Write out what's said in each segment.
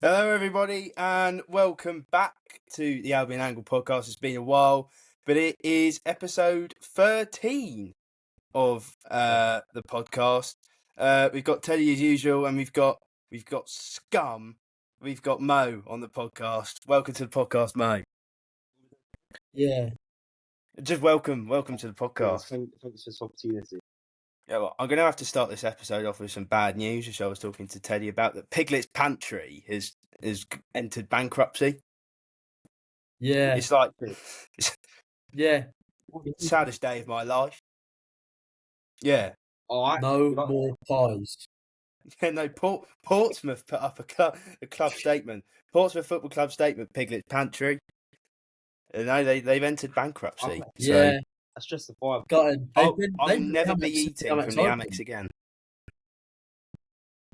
Hello, everybody, and welcome back to the Albion Angle podcast. It's been a while, but it is episode 13 of the podcast. We've got Teddy as usual, and we've got Scum. We've got Mo on the podcast. Welcome to the podcast, Mo. Yeah. Just welcome to the podcast. Thanks for this opportunity. Yeah, well, I'm going to have to start this episode off with some bad news, which I was talking to Teddy about. That Piglet's Pantry has entered bankruptcy. Yeah. It's like, Yeah. saddest day of my life. Yeah. No more pies. Yeah, no. Portsmouth put up a club statement. Portsmouth Football Club statement. Piglet's Pantry. No, they've entered bankruptcy. Yeah. That's just the vibe. I'll never be eating from the Amex again.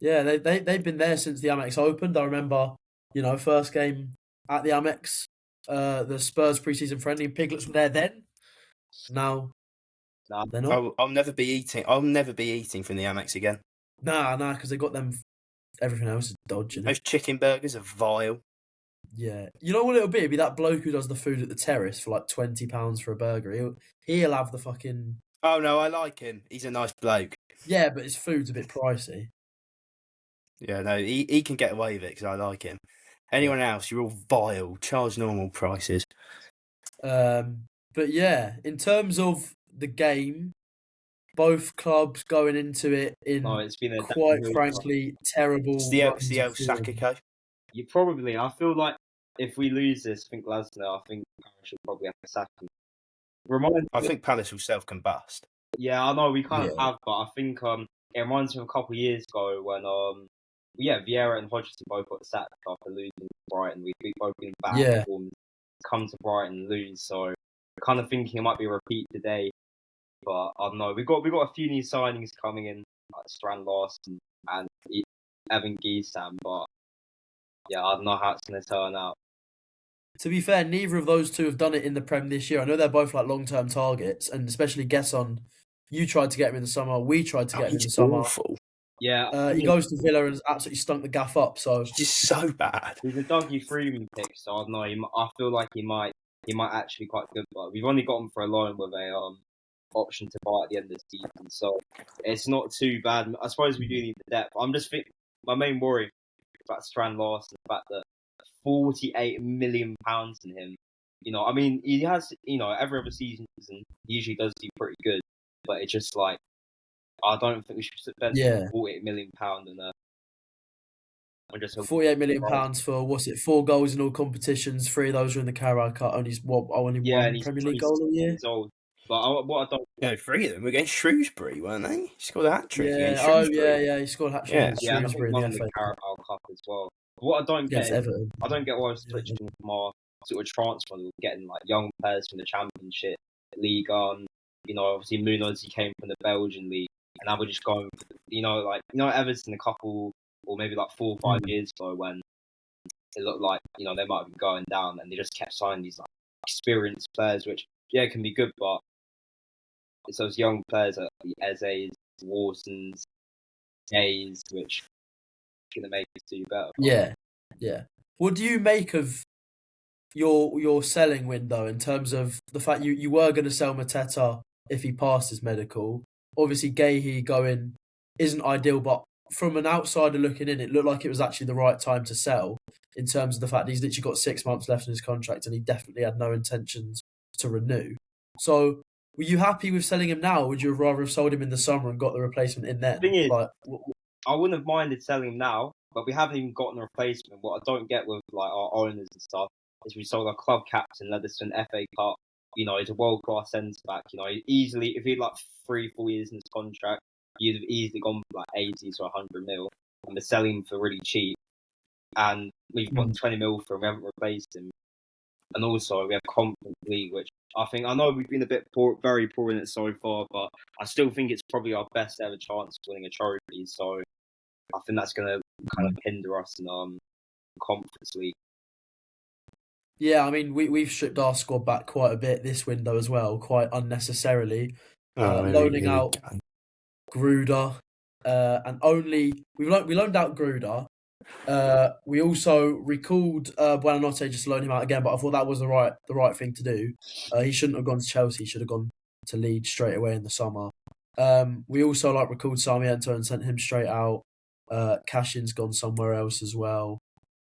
Yeah, they've been there since the Amex opened. I remember, first game at the Amex, the Spurs preseason friendly. Piglets were there then. Now, they're not. I'll never be eating. I'll never be eating from the Amex again. Nah, because they got them. Everything else is dodgy. Those chicken burgers are vile. Yeah, you know what it'll be? It'll be that bloke who does the food at the Terrace for like £20 for a burger. He'll have the fucking. Oh no, I like him. He's a nice bloke. Yeah, but his food's a bit pricey. Yeah, no, he can get away with it because I like him. Anyone else, you're all vile. Charge normal prices. But yeah, in terms of the game, both clubs going into it in it's been quite frankly terrible. It's the El Sakiko. You probably. I feel like if we lose this, I think Glasner. I think Parish will probably have to sack him. I think Palace will self-combust. Yeah, I know we kind of have, but I think it reminds me of a couple of years ago when Vieira and Hodgson both got sacked after losing to Brighton. We both been bad performance, come to Brighton and lose. So kind of thinking it might be a repeat today. But I don't know. We got a few new signings coming in, like Strand Larsen and Evan Giesam, but yeah, I don't know how it's going to turn out. To be fair, neither of those two have done it in the Prem this year. I know they're both like long-term targets, and especially Gesson. You tried to get him in the summer. We tried to get him in the summer. Awful. Yeah, he goes to Villa and has absolutely stunk the gaff up. So he's just so bad. He's a Dougie Freeman pick, so I don't know. I feel like he might actually be quite good, but we've only got him for a loan with a option to buy at the end of the season, so it's not too bad. I suppose we do need the depth. I'm just thinking my main worry about Strand Larsen, the fact that £48 million in him. I mean, he has, every other season he usually does do pretty good, but it's just like I don't think we should spend £48 million on a. £48 million for what's it? 4 goals in all competitions. 3 of those are in the Carabao Cup. Only one Premier League goal a year. But what I don't. Yeah, 3 of them were against Shrewsbury, weren't they? He scored a hat trick. Yeah. Oh, he scored a hat trick against Shrewsbury in the FA Carabao Cup as well. What I don't get, Everton. I don't get why we're switching from our sort of transfer, getting like young players from the Championship, League On. Obviously Munoz, he came from the Belgian league, and now we're just going, Everton a couple or maybe like 4 or 5 years ago when it looked like they might have been going down, and they just kept signing these like experienced players, which can be good, but it's those young players like the Eze's, Warsons, Days, which going to make us do better. Yeah. What do you make of your selling window in terms of the fact you were going to sell Mateta if he passed his medical? Obviously, Gahey going isn't ideal, but from an outsider looking in, it looked like it was actually the right time to sell in terms of the fact that he's literally got 6 months left in his contract and he definitely had no intentions to renew. So, were you happy with selling him now, or would you rather have sold him in the summer and got the replacement in there? The thing is, I wouldn't have minded selling him now, but we haven't even gotten a replacement. What I don't get with like our owners and stuff is we sold our club captain, Leatherstone, FA Cup. He's a world-class centre-back. Easily, if he had like 3-4 years in his contract, you'd have easily gone for like 80 to 100 mil. And we're selling him for really cheap. And we've got 20 mil for him, we haven't replaced him. And also, we have Conference League, which I know we've been a bit very poor in it so far, but I still think it's probably our best ever chance of winning a trophy. So I think that's going to kind of hinder us in Conference League. Yeah, I mean, we've stripped our squad back quite a bit this window as well, quite unnecessarily. Loaning out Gruder, and we loaned out Gruder, We also recalled Buonanotte, just loan him out again, but I thought that was the right thing to do. He shouldn't have gone to Chelsea. He should have gone to Leeds straight away in the summer. We also recalled Sarmiento and sent him straight out. Cashin's gone somewhere else as well.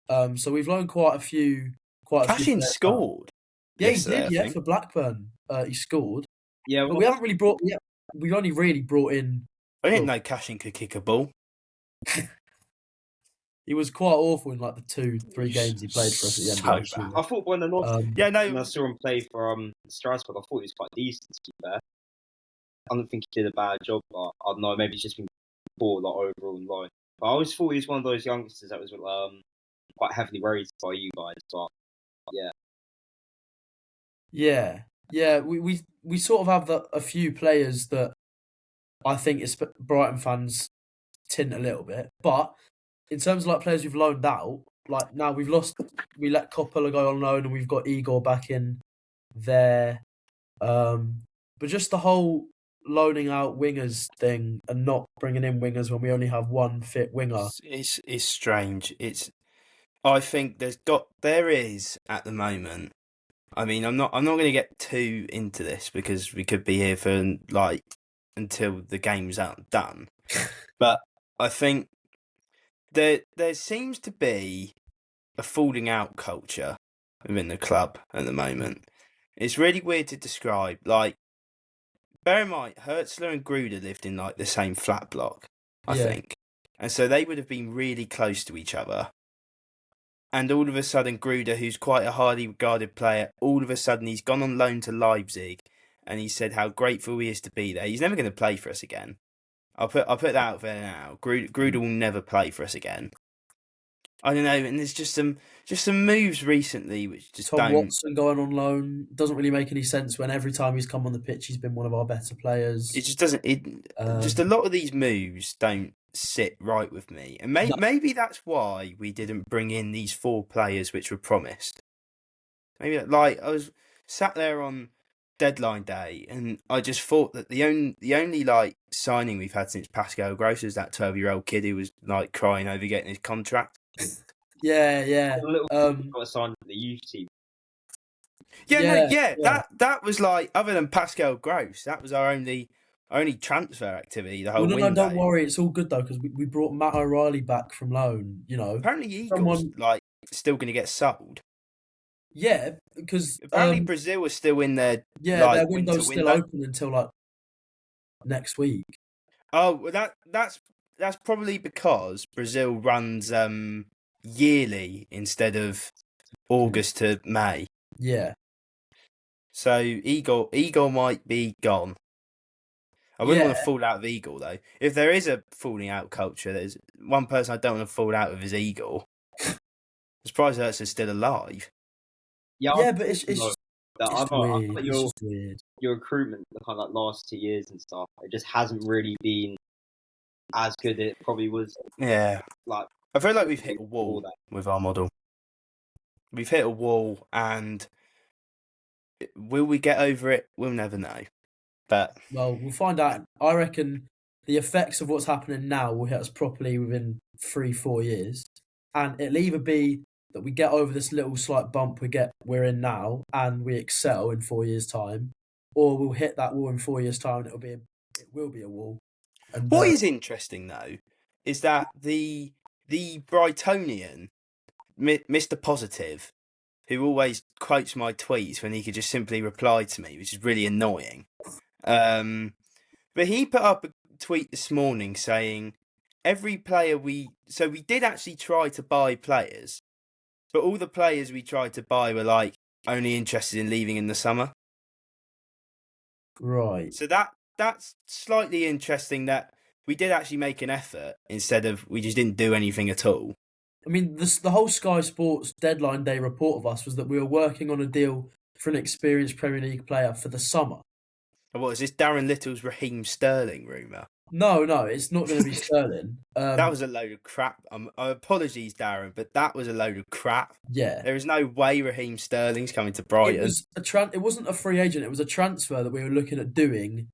So we've loaned quite a few. Cashin scored. Yeah, he did. Yeah, for Blackburn, he scored. Yeah, but we haven't really brought. Yeah, we've only really brought in. I didn't know Cashin could kick a ball. He was quite awful in like the 2-3 games he played for us at the end of the season. I thought when I saw him play for Strasbourg, I thought he was quite decent, to be fair. I don't think he did a bad job, but I don't know, maybe he's just been poor overall in line. But I always thought he was one of those youngsters that was quite heavily rated by you guys, but yeah. Yeah. We sort of have a few players that I think Brighton fans tint a little bit, but in terms of like players we've loaned out, like now we let Coppola go on loan and we've got Igor back in there. But just the whole loaning out wingers thing and not bringing in wingers when we only have one fit winger. It's strange. I think there is at the moment. I mean, I'm not going to get too into this because we could be here for like until the game's done. But I think there seems to be a falling out culture within the club at the moment. It's really weird to describe. Like, bear in mind, Hertzler and Gruder lived in like the same flat block, I think, and so they would have been really close to each other. And all of a sudden, Gruder, who's quite a highly regarded player, all of a sudden he's gone on loan to Leipzig, and he said how grateful he is to be there. He's never going to play for us again. I'll put that out there now. Gruder will never play for us again. I don't know, and there's just some moves recently which just Tom Watson going on loan doesn't really make any sense when every time he's come on the pitch he's been one of our better players. It just doesn't. Just a lot of these moves don't sit right with me, and maybe that's why we didn't bring in these 4 players which were promised. Maybe like I was sat there on deadline day, and I just thought that the only like signing we've had since Pascal Gross is that 12-year-old kid who was like crying over getting his contract. Yeah. Got assigned to the youth team. That was like, other than Pascal Gross, that was our only transfer activity the whole window. No, don't worry, it's all good though because we brought Matt O'Reilly back from loan. You know, apparently Eagles like still going to get sold. Yeah, because apparently Brazil is still in their their window's still open until like next week. Oh, well, that's probably because Brazil runs yearly instead of August to May. Yeah. So Eagle might be gone. I wouldn't want to fall out of Eagle though. If there is a falling out culture, there's one person I don't want to fall out with is Eagle. I'm surprised Hertzler's still alive. Yeah, but it's just weird. It's just weird. Your recruitment, the kind of like last 2 years and stuff, it just hasn't really been as good as it probably was. Yeah. Like, I feel like we've hit a wall with our model. We've hit a wall, and will we get over it? We'll never know. But we'll find out. I reckon the effects of what's happening now will hit us properly within 3-4 years, and it'll either be that we get over this little slight bump we're in now, and we excel in 4 years' time, or we'll hit that wall in 4 years' time, and it will be a wall. And what is interesting though is that the Brightonian, Mr. Positive, who always quotes my tweets when he could just simply reply to me, which is really annoying. But he put up a tweet this morning saying every player we did actually try to buy players, but all the players we tried to buy were like only interested in leaving in the summer. Right. So that's slightly interesting that we did actually make an effort instead of we just didn't do anything at all. I mean, the whole Sky Sports deadline day report of us was that we were working on a deal for an experienced Premier League player for the summer. What is this, Darren Little's Raheem Sterling rumour? No, it's not going to be Sterling. That was a load of crap. Apologies, Darren, but that was a load of crap. Yeah. There is no way Raheem Sterling's coming to Brighton. It wasn't a free agent. It was a transfer that we were looking at doing.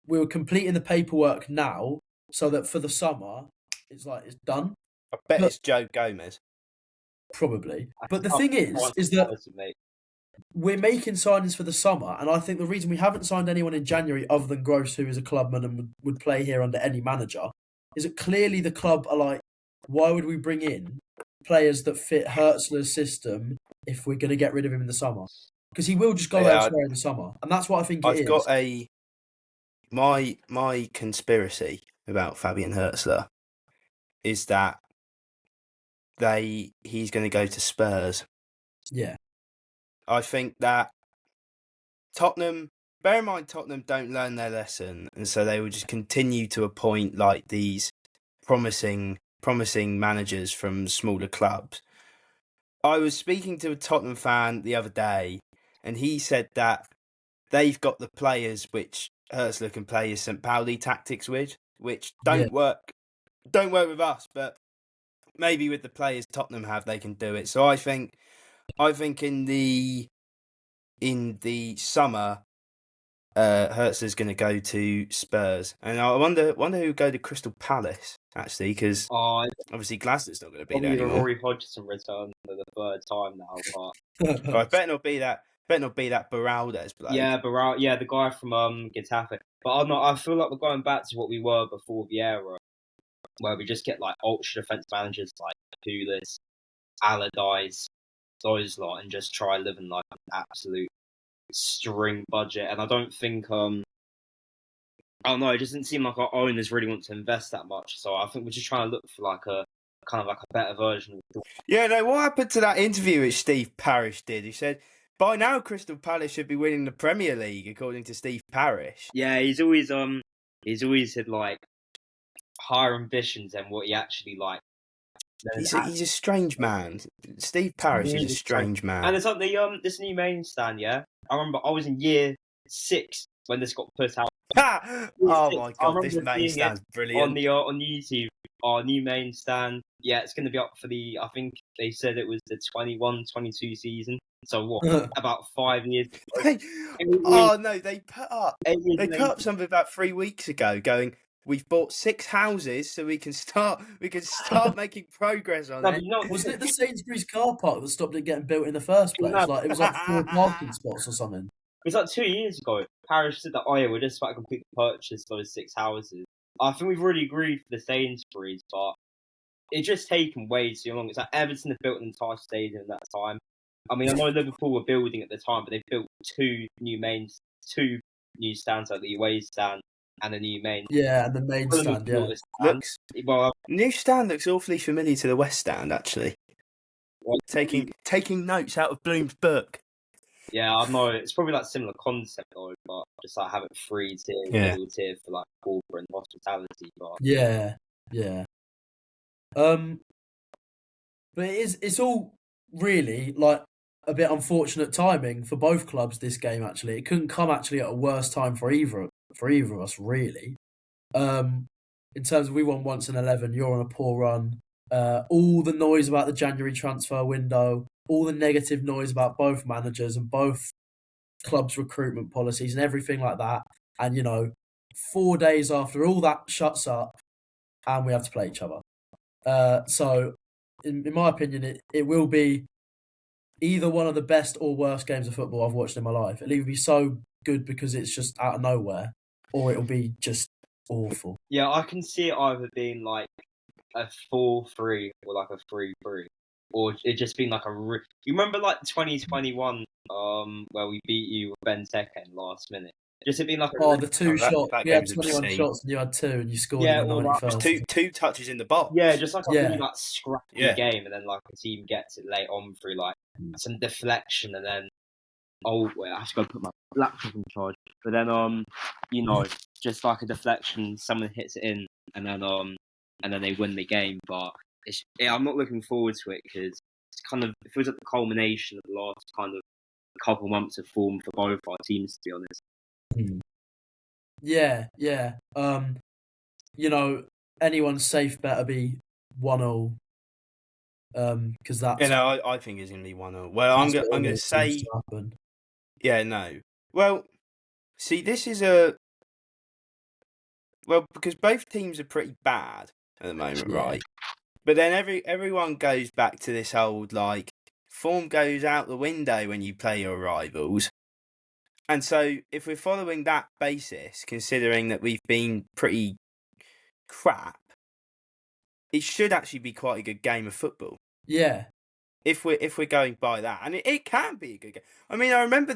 We were completing the paperwork now so that for the summer, it's done. I bet But- it's Joe Gomez. Probably. But the Tough thing one is to that policy, mate. we're making signings for the summer, and I think the reason we haven't signed anyone in January other than Gross, who is a clubman and would play here under any manager, is that clearly the club are like, why would we bring in players that fit Hertzler's system if we're going to get rid of him in the summer? Because he will just go Yeah, elsewhere in the summer, and that's what I think it I've is. got my conspiracy about Fabian Hertzler is that he's going to go to Spurs. Yeah, I think that Tottenham, bear in mind, Tottenham don't learn their lesson, and so they will just continue to appoint like these promising managers from smaller clubs. I was speaking to a Tottenham fan the other day, and he said that they've got the players which Hertzler can play his St. Pauli tactics with, which don't work with us, but maybe with the players Tottenham have, they can do it. So I think in the summer, Hertzler's going to go to Spurs, and I wonder who would go to Crystal Palace actually, because obviously Glasner's not going to be there Probably anymore. Rory Hodgson return for the third time now, but Well, I better not be that Beraldes bloke. yeah, the guy from Getafe. But I feel like we're going back to what we were before Vieira, where we just get like ultra defense managers like Pulis, Allardyce, those lot, and just try living like an absolute string budget. And I don't think I don't know, it doesn't seem like our owners really want to invest that much. So I think we're just trying to look for like a kind of like a better version of Yeah, no, what happened to that interview which Steve Parish did? He said, by now Crystal Palace should be winning the Premier League, according to Steve Parish. Yeah, he's always had like higher ambitions than what he actually like. He's a strange man. Steve Parish is a strange man. And it's like this new main stand, yeah? I remember I was in year 6 when this got put out. Oh my god, this main stand's brilliant. On YouTube, our new main stand. Yeah, it's going to be up for I think they said it was the 21-22 season. So what? About 5 years ago. They put up something about 3 weeks ago going, we've bought 6 houses so we can start making progress on it. Wasn't it the Sainsbury's car park that stopped it getting built in the first place? Like it was like 4 parking spots or something. It was like 2 years ago. Parish said that, we're just about to complete the purchase of those 6 houses. I think we've already agreed for the Sainsbury's, but it's just taken way too long. It's like Everton have built an entire stadium in that time. I mean, I know Liverpool were building at the time, but they built 2 new stands, like the away stand and the new main. Yeah, and the main stand, yeah. New stand looks awfully familiar to the West Stand, actually. Taking notes out of Bloom's book. Yeah, I know. It's probably like similar concept though, but just like have it free tier, middle tier for like corporate and hospitality. But yeah. But it's all really like a bit unfortunate timing for both clubs. This game actually, it couldn't come actually at a worse time for either of us really. In terms of we won once in 11, you're on a poor run. All the noise about the January transfer window, all the negative noise about both managers and both clubs' recruitment policies and everything like that. And 4 days after all that shuts up, and we have to play each other. So, in my opinion, it will be either one of the best or worst games of football I've watched in my life. It'll either be so good because it's just out of nowhere, or it'll be just awful. Yeah, I can see it either being like a 4-3 or like a 3-3, or it just being like you remember like 2021, where we beat you with Benteke last minute. Just it being like the 2 shots. We had 21 shots and you had 2, and you scored in the 91st. Just two touches in the box. Yeah, just like a really like scrappy game, and then like a team gets it late on through like some deflection, and then wait, I have to go put my laptop in charge. But then just like a deflection, someone hits it in, and then they win the game. But I'm not looking forward to it because it's kind of it feels like the culmination of the last kind of couple months of form for both our teams, to be honest. Yeah. Anyone's safe better be 1-0. Because that's. I think it's going to be 1-0. Well, I'm going to say. Yeah, no. Well, see, this is because both teams are pretty bad at the moment, right? But then everyone goes back to this old, like, form goes out the window when you play your rivals. And so if we're following that basis, considering that we've been pretty crap, it should actually be quite a good game of football. Yeah. If we're going by that. And it can be a good game. I mean, I remember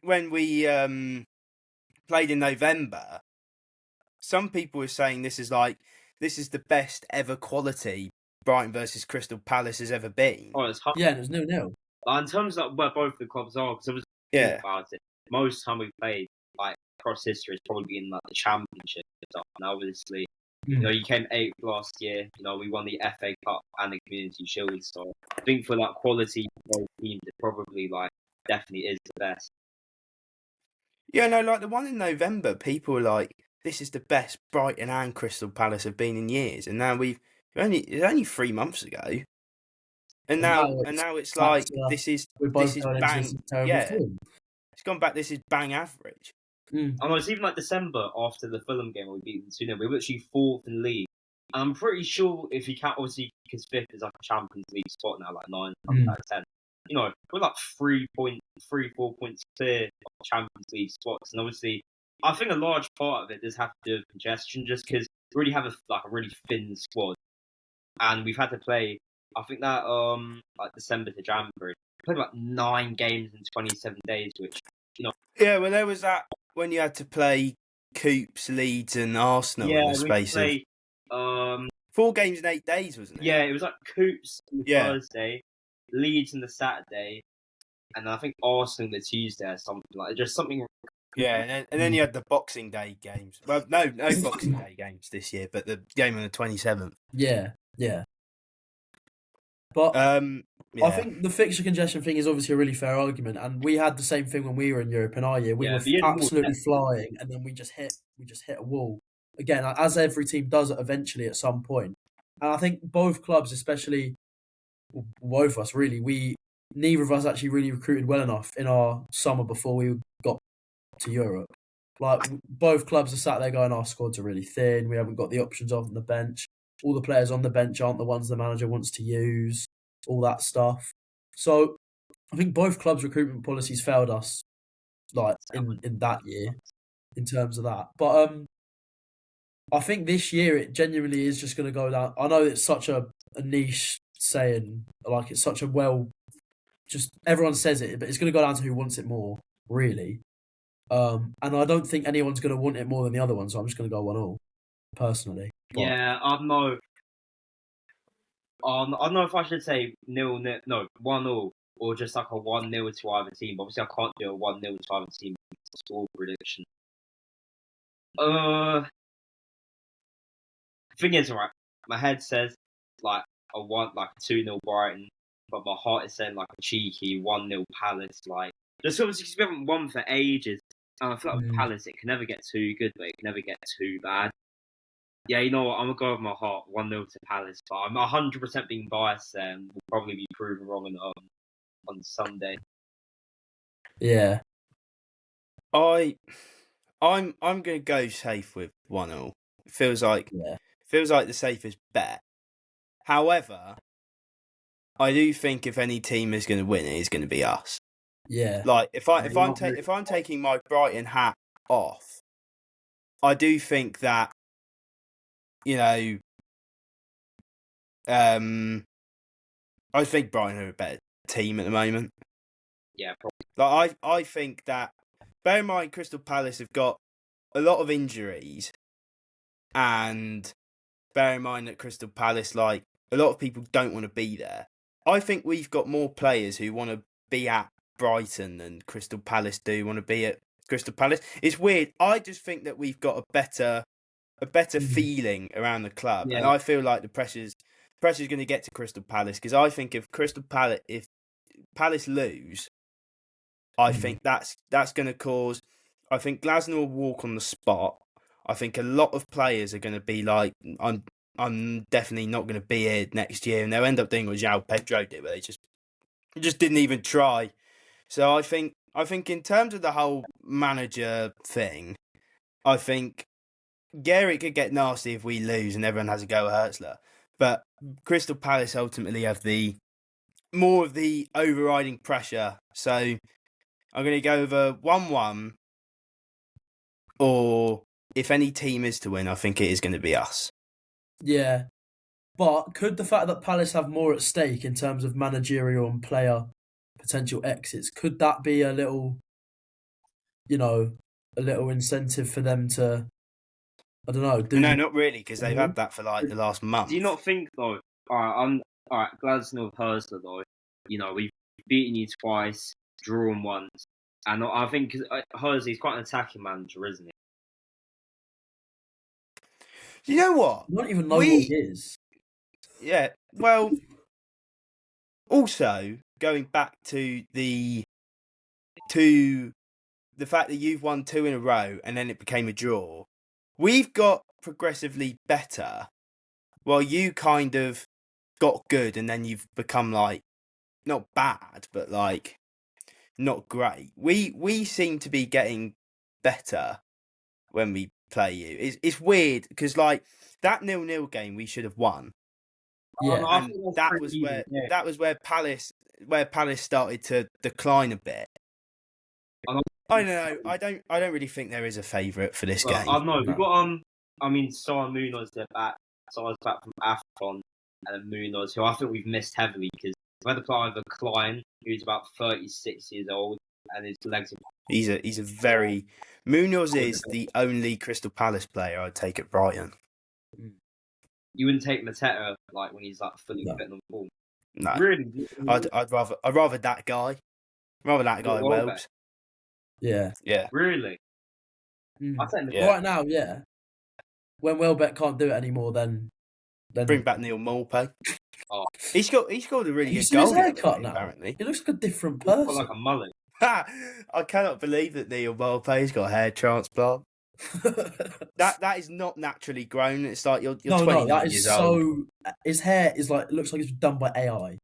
when we played in November, some people were saying this is the best ever quality Brighton versus Crystal Palace has ever been. Oh, it's hard. Yeah, and it was 0-0. In terms of where both the clubs are, because I was thinking about it, most time we've played, like, across history, it's probably been, like, the Championship and stuff. And obviously, you know, you came 8th last year. You know, we won the FA Cup and the Community Shield. So I think for that quality of teams, it probably, like, definitely is the best. Yeah, no, like the one in November, people were like, this is the best Brighton and Crystal Palace have been in years. And now it's only 3 months ago. And now it's like, this is bang, form. It's gone back, this is bang average. I know, it's even like December after the Fulham game where we beat them 2-0. We were literally 4th in league. And I'm pretty sure if you count, obviously, because 5th is like a Champions League spot now, like 9 out of 10. You know, we're like 4 points clear of Champions League spots. And obviously, I think a large part of it does have to do with congestion, just because we really have a really thin squad. And we've had to play, I think that like December to January, we played about 9 games in 27 days, which, you know. Yeah, well, there was that when you had to play Coops, Leeds, and Arsenal in the space of 4 games in 8 days, wasn't it? Yeah, it was like Coops on the Thursday, Leeds on the Saturday, and I think Arsenal the Tuesday or something, like just something. Yeah, and then you had the Boxing Day games. Well, no Boxing Day games this year, but the game on the 27th. Yeah. But I think the fixture congestion thing is obviously a really fair argument, and we had the same thing when we were in Europe in our year. We were absolutely flying, and then we just hit a wall again, as every team does eventually at some point. And I think both clubs, especially both of us, really, neither of us actually really recruited well enough in our summer before we got to Europe. Like, both clubs are sat there going, our squads are really thin. We haven't got the options on the bench. All the players on the bench aren't the ones the manager wants to use, all that stuff. So I think both clubs' recruitment policies failed us, like, in that year, in terms of that. But I think this year it genuinely is just going to go down. I know it's such a niche saying, like, it's such a just everyone says it, but it's going to go down to who wants it more, really. And I don't think anyone's going to want it more than the other one, so I'm just going to go 1-1, personally. But... Yeah, I don't know. I don't know if I should say 0-0, no, 1-0, or just like a 1-0 to either team. Obviously, I can't do a 1-0 to either team score prediction. Thing is, right, my head says like a 2-0 Brighton, but my heart is saying like a cheeky 1-0 Palace. Like, just obviously because we haven't won for ages. And I feel like with Palace, it can never get too good, but it can never get too bad. Yeah, you know what? I'm going to go with my heart, 1-0 to Palace. But I'm 100% being biased there, and will probably be proven wrong on Sunday. Yeah. I'm going to go safe with 1-0. It feels like the safest bet. However, I do think if any team is going to win, it is going to be us. Yeah. Like, if I'm taking my Brighton hat off, I do think that, you know, I think Brighton are a better team at the moment. Yeah, probably. Like, I think that, bear in mind, Crystal Palace have got a lot of injuries, and bear in mind that Crystal Palace, like, a lot of people don't want to be there. I think we've got more players who want to be at Brighton than Crystal Palace do want to be at Crystal Palace. It's weird. I just think that we've got a better feeling around the club, and I feel like the pressure's going to get to Crystal Palace, because I think if Palace lose, I think that's going to cause. I think Glasner will walk on the spot. I think a lot of players are going to be like, I'm definitely not going to be here next year, and they'll end up doing what João Pedro did, where they just didn't even try. So I think in terms of the whole manager thing, I think Gary could get nasty if we lose and everyone has a go at Hertzler. But Crystal Palace ultimately have more of the overriding pressure. So I'm going to go over 1-1, or if any team is to win, I think it is going to be us. Yeah. But could the fact that Palace have more at stake in terms of managerial and player potential exits, could that be a little incentive for them to, I don't know, do No, not really, because they've had that for like the last month. Do you not think though? All right. Gladstone Hurster though. We've beaten you twice, drawn once, and I think Hursley's quite an attacking manager, isn't he? You know what? I don't even know what he is. Yeah, well, also going back to the fact that you've won 2 in a row and then it became a draw, we've got progressively better, while you kind of got good and then you've become like not bad, but like not great. We seem to be getting better when we play you. It's weird because like that 0-0 game we should have won. Yeah. I And think that's that pretty was even, where yeah. that was where Palace started to decline a bit. I don't know. I don't really think there is a favourite for this Well, game. I don't know. No. We've got Saar Munoz there back. Saar's back from AFCON, and then Munoz, who I think we've missed heavily because we've had to play either Klein, who's about 36 years old, and his legs are. He's a very Munoz is the only Crystal Palace player I'd take at Brighton. You wouldn't take Mateta like when he's like fully No. fit on form. No, Really? I'd rather that guy. Rather that guy Welbeck? Welbs. Yeah. Yeah. Really? Mm. I think Yeah. Right now, yeah. When Welbeck can't do it anymore, then Bring back Neil Maupay. Oh. He scored a really you good seen his goal the other haircut day, now? apparently. He looks like a different he's got person. like a mullet. I cannot believe that Neil Maupay's got a hair transplant. That is not naturally grown. It's like you're 29 that is years so. old. His hair is like looks like it's done by AI.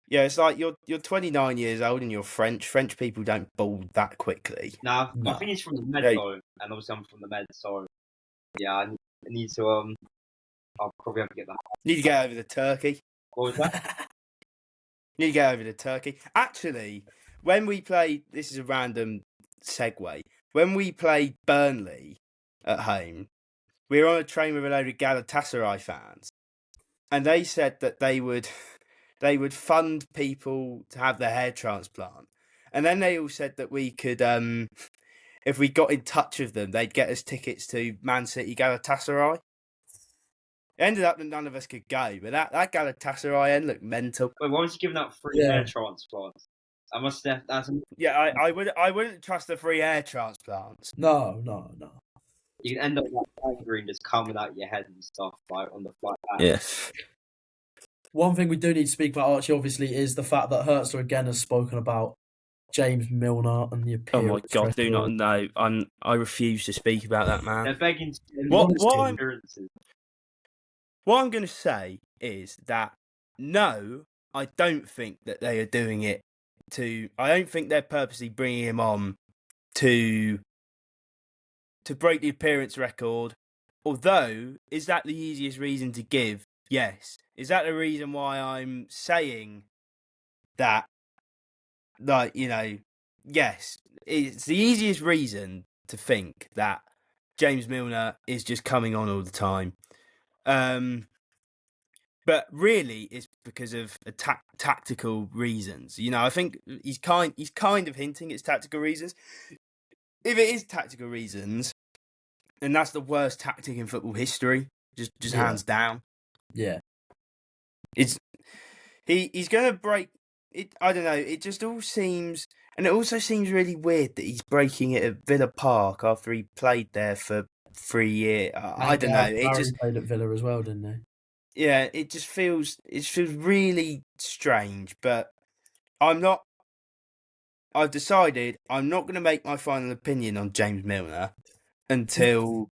Yeah, it's like you're 29 years old and you're French. French people don't bald that quickly. Nah, No. I think he's from the Med Hey. though, and obviously I'm from the Med, so yeah, I need to I'll probably have to get that. Need to get over the turkey. What was that? Need to get over the turkey. Actually, when we played, this is a random segue. When we played Burnley at home, we were on a train with a load of Galatasaray fans, and they said that they would fund people to have their hair transplant, and then they all said that we could, if we got in touch with them, they'd get us tickets to Man City Galatasaray. It ended up that none of us could go, but that Galatasaray end looked mental. Wait, why was he giving out free hair transplants? I must have. Yeah, I wouldn't trust the free hair transplants. No. You can end up like gangrene just coming out your head and stuff like on the flight back. Yes. One thing we do need to speak about, Archie, obviously, is the fact that Hertzler again has spoken about James Milner and the Oh appearance. my God! Do not record. know. I refuse to speak about that man. They're begging to What appearances. What I'm going to say is that no, I don't think that they are doing it to. I don't think they're purposely bringing him on to break the appearance record. Although, is that the easiest reason to give? Yes. Is that the reason why I'm saying that? Like, yes, it's the easiest reason to think that James Milner is just coming on all the time. But really, it's because of tactical reasons. I think he's kind of hinting it's tactical reasons. If it is tactical reasons, then that's the worst tactic in football history, just hands down. Yeah. He's going to break it. I don't know. It just all seems, and it also seems really weird that he's breaking it at Villa Park after he played there for 3 years. I don't know. It just played at Villa as well, didn't he? Yeah, it feels really strange, but I've decided I'm not going to make my final opinion on James Milner until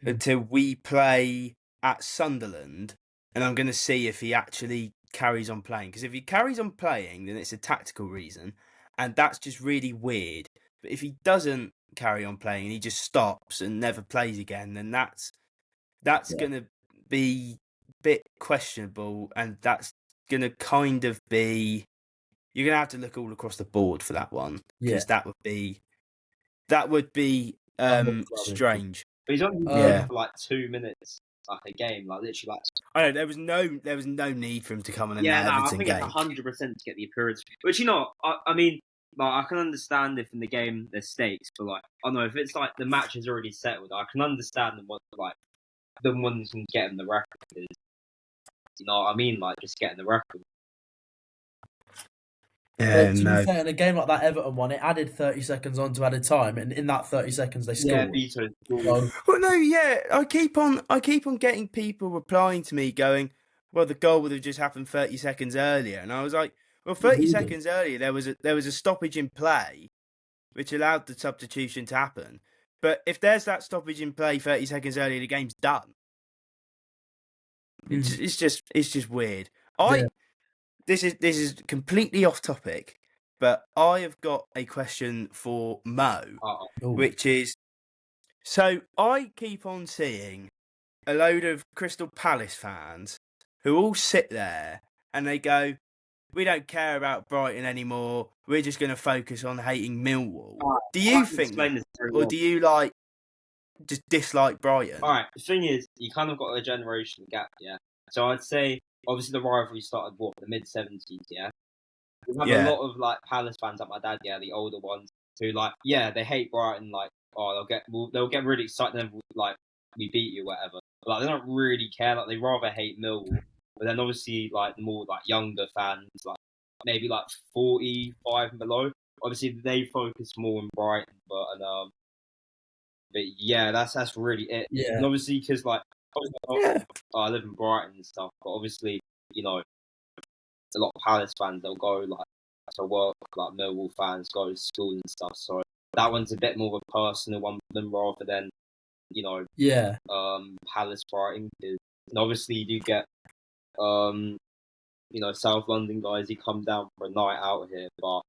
we play at Sunderland, and I'm going to see if he actually carries on playing. Because if he carries on playing, then it's a tactical reason, and that's just really weird. But if he doesn't carry on playing and he just stops and never plays again, then that's going to be bit questionable, and that's going to kind of be. You're going to have to look all across the board for that one, Yeah. because that would be That was rubbish. strange. But he's only Yeah. there for like 2 minutes, like a game, like literally like. I know there was no need for him to come on in Yeah, the no, I Everton think game. it's 100% to get the appearance. Which I mean, like I can understand if in the game there's stakes, but like I don't know if it's like the match is already settled, I can understand them the ones can get in the record. You know what I mean? Like just getting the record. But to be fair, in a game like that Everton one, it added 30 seconds on to added time, and in that 30 seconds they Yeah, scored. Vito. So, Well, no, yeah, I keep on getting people replying to me going, "Well, the goal would have just happened 30 seconds earlier," and I was like, "Well, 30 Really? seconds earlier there was a stoppage in play, which allowed the substitution to happen. But if there's that stoppage in play 30 seconds earlier, the game's done. It's just weird. Yeah. This is completely off topic, but I have got a question for Mo, Uh-oh. which is, so I keep on seeing a load of Crystal Palace fans who all sit there and they go, "We don't care about Brighton anymore. We're just going to focus on hating Millwall." Do you think that? Or do you just dislike Brighton? Alright, the thing is, you kind of got a generation gap, yeah? So I'd say, obviously the rivalry started, the mid-70s, yeah? We have Yeah. a lot of, like, Palace fans like my dad, yeah, the older ones, who, like, yeah, they hate Brighton, like, oh, they'll get really excited when, like, we beat you, whatever. But, like, they don't really care, like, they rather hate Millwall. But then, obviously, like, the more, like, younger fans, like, maybe, like, 45 and below, obviously they focus more on Brighton, but yeah, that's really it. Yeah. And obviously, because like Yeah. I live in Brighton and stuff, but obviously, you know, a lot of Palace fans they'll go like to work, like Millwall fans go to school and stuff. So that one's a bit more of a personal one for them rather than Yeah. Palace Brighton. And obviously, you do get South London guys who come down for a night out here, but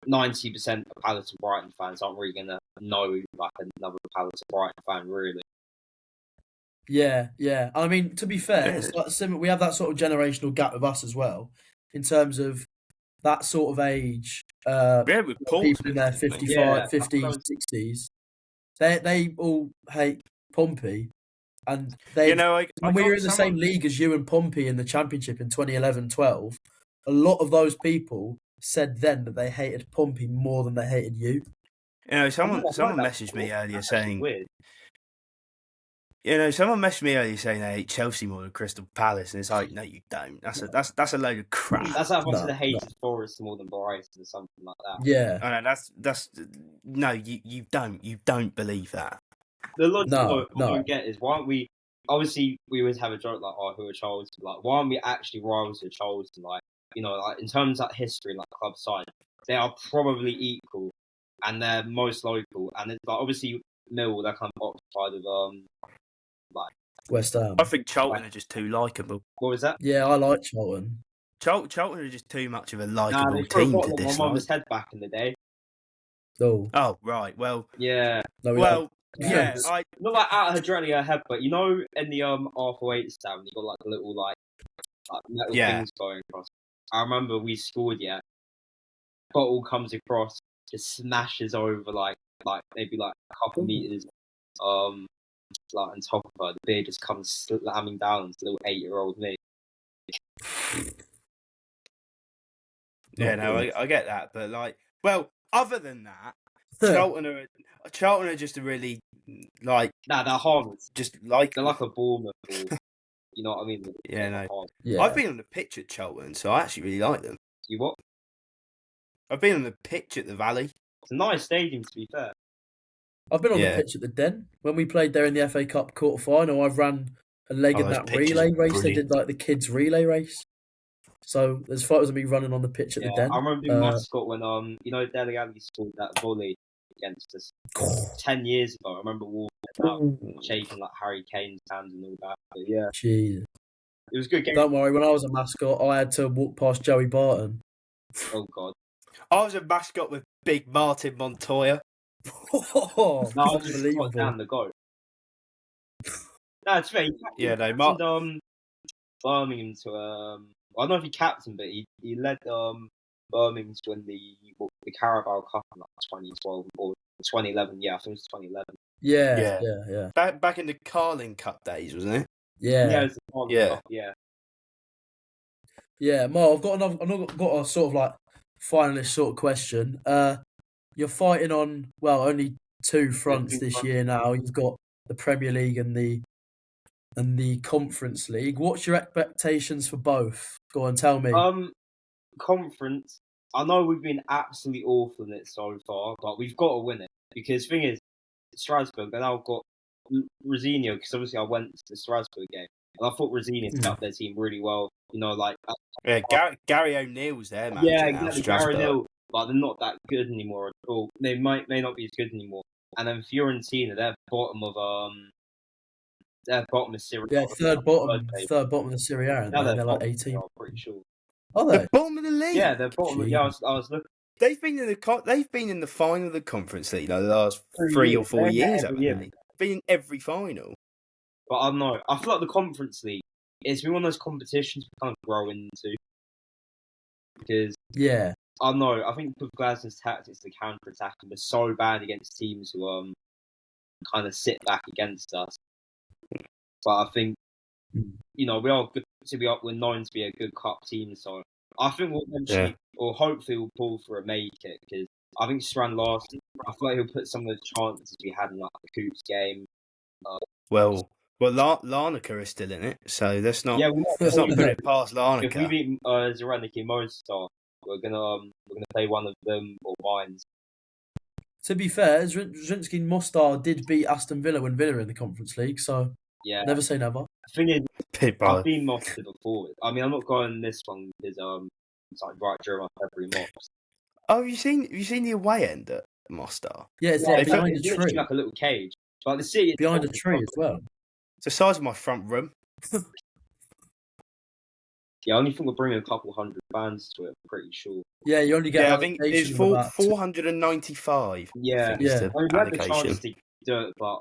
90% of Palace and Brighton fans aren't really gonna know like another Palace and Brighton fan, really. Yeah, yeah. I mean, to be fair, it's like similar. We have that sort of generational gap with us as well, in terms of that sort of age. Yeah, with People in their 55, Yeah. 50s, 60s, they all hate Pompey, and they. When we were in the same league as you and Pompey in the Championship in 2011-12, a lot of those people said then that they hated Pompey more than they hated you. Someone messaged me earlier saying, weird. Someone messaged me earlier saying they hate Chelsea more than Crystal Palace, and it's like, no, you don't. That's a load of crap. That's like obviously they hated Forest more than Brighton or something like that. Yeah. I know that's no, you don't believe that. The logic I don't get is why aren't we? Obviously, we always have a joke like, "Oh, who are Charlton?" Like, why aren't we actually rivals with Charlton? Like, like in terms of history, like club side, they are probably equal, and they're most local. And it's like obviously Millwall, they're kind of occupied with like West Ham. I think Charlton are just too likeable. What was that? Yeah, I like Charlton. Charlton are just too much of a likeable team to dislike. My mum's head back in the day. Oh, right. Well, yeah. No, yeah, not like out of her directly her head, but in the Arthur Waite stand, you got like the little like metal things going across. I remember we scored, bottle comes across, just smashes over like maybe like a couple meters, like on top of her. The beer just comes slamming down into little 8-year-old me. Yeah, no, I get that, but like, well, other than that, Charlton are just a really like. Nah, they're harmless. Just like they're like a Bournemouth. You know what I mean? Yeah, no. Yeah. I've been on the pitch at Charlton, so I actually really like them. You what? I've been on the pitch at the Valley. It's a nice stadium, to be fair. I've been on the pitch at the Den when we played there in the FA Cup quarter final. I've ran a leg in that relay race. Brilliant. They did like the kids relay race. So there's photos of me running on the pitch at the Den. I remember being mascot when Dele Alli scored that volley against us 10 years ago. I remember walking out, shaking like Harry Kane's hands and all that. But yeah, jeez, it was a good game. Don't worry, when I was a mascot, I had to walk past Joey Barton. Oh God, I was a mascot with Big Martin Montoya. Oh, no, I was just down the goat. No, it's fair. Yeah, no, Captained, Birmingham to I don't know if he captained, but he led Birmingham to win the Carabao Cup in like 2012 or 2011. Yeah, I think it was 2011. Yeah, Yeah. yeah. back in the Carling Cup days, wasn't it? Yeah, Yeah. it was the Carling Yeah. Cup. Yeah. Yeah, Mo, I've got a sort of like finalist sort of question. You're fighting on only two fronts two this fronts. year now. You've got the Premier League and the Conference League. What's your expectations for both? Go on, tell me. Conference. I know we've been absolutely awful in it so far, but we've got to win it because thing is, Strasbourg. And I've got Rosinho because obviously I went to the Strasbourg game and I thought Rosinho set up their team really well. You know, like Yeah, Gary O'Neill's there, man. yeah, exactly. Gary Hill, but they're not that good anymore at all. They may not be as good anymore. And then Fiorentina, they're bottom of Serie A. Yeah, third bottom of the Serie A, aren't Now they? They're like bottom, 18. I'm pretty sure. Are The they? bottom of the league. Yeah, they're bottom. Yeah, I was looking. They've been in the final of the Conference League like the last 3 or 4 years, haven't they? Been in every final. But I don't know. I feel like the Conference League, it's been one of those competitions we kind of grow into. Because, Yeah. I don't know, I think with Glasgow's tactics, the counter-attacking was so bad against teams who kind of sit back against us. But I think, you know, we are good we're known to be a good cup team, so I think we'll eventually, or hopefully we'll pull for a make it, because I think Strand last, I feel like he'll put some of the chances we had in like the Coops game. Larnaca is still in it, so let's not put it past Larnaca. If we beat Zeraniki Mostar, we're gonna play one of them or Vines. To be fair, Zrinski Mostar did beat Aston Villa when Villa in the Conference League, so yeah, never say never. The thing is, I've been Mostar before. I mean, I'm not going this one because it's like right during my February mocks. Oh, have you seen the away end at Mostar? Yeah, it's like behind a tree, like a little cage. Like the city behind a tree as well. It's the size of my front room. Yeah, I only think we'll bring a couple hundred fans to it. I'm pretty sure. Yeah, you only get. Yeah, I think it's 495. Yeah, I think I mean, we had the chance to do it, but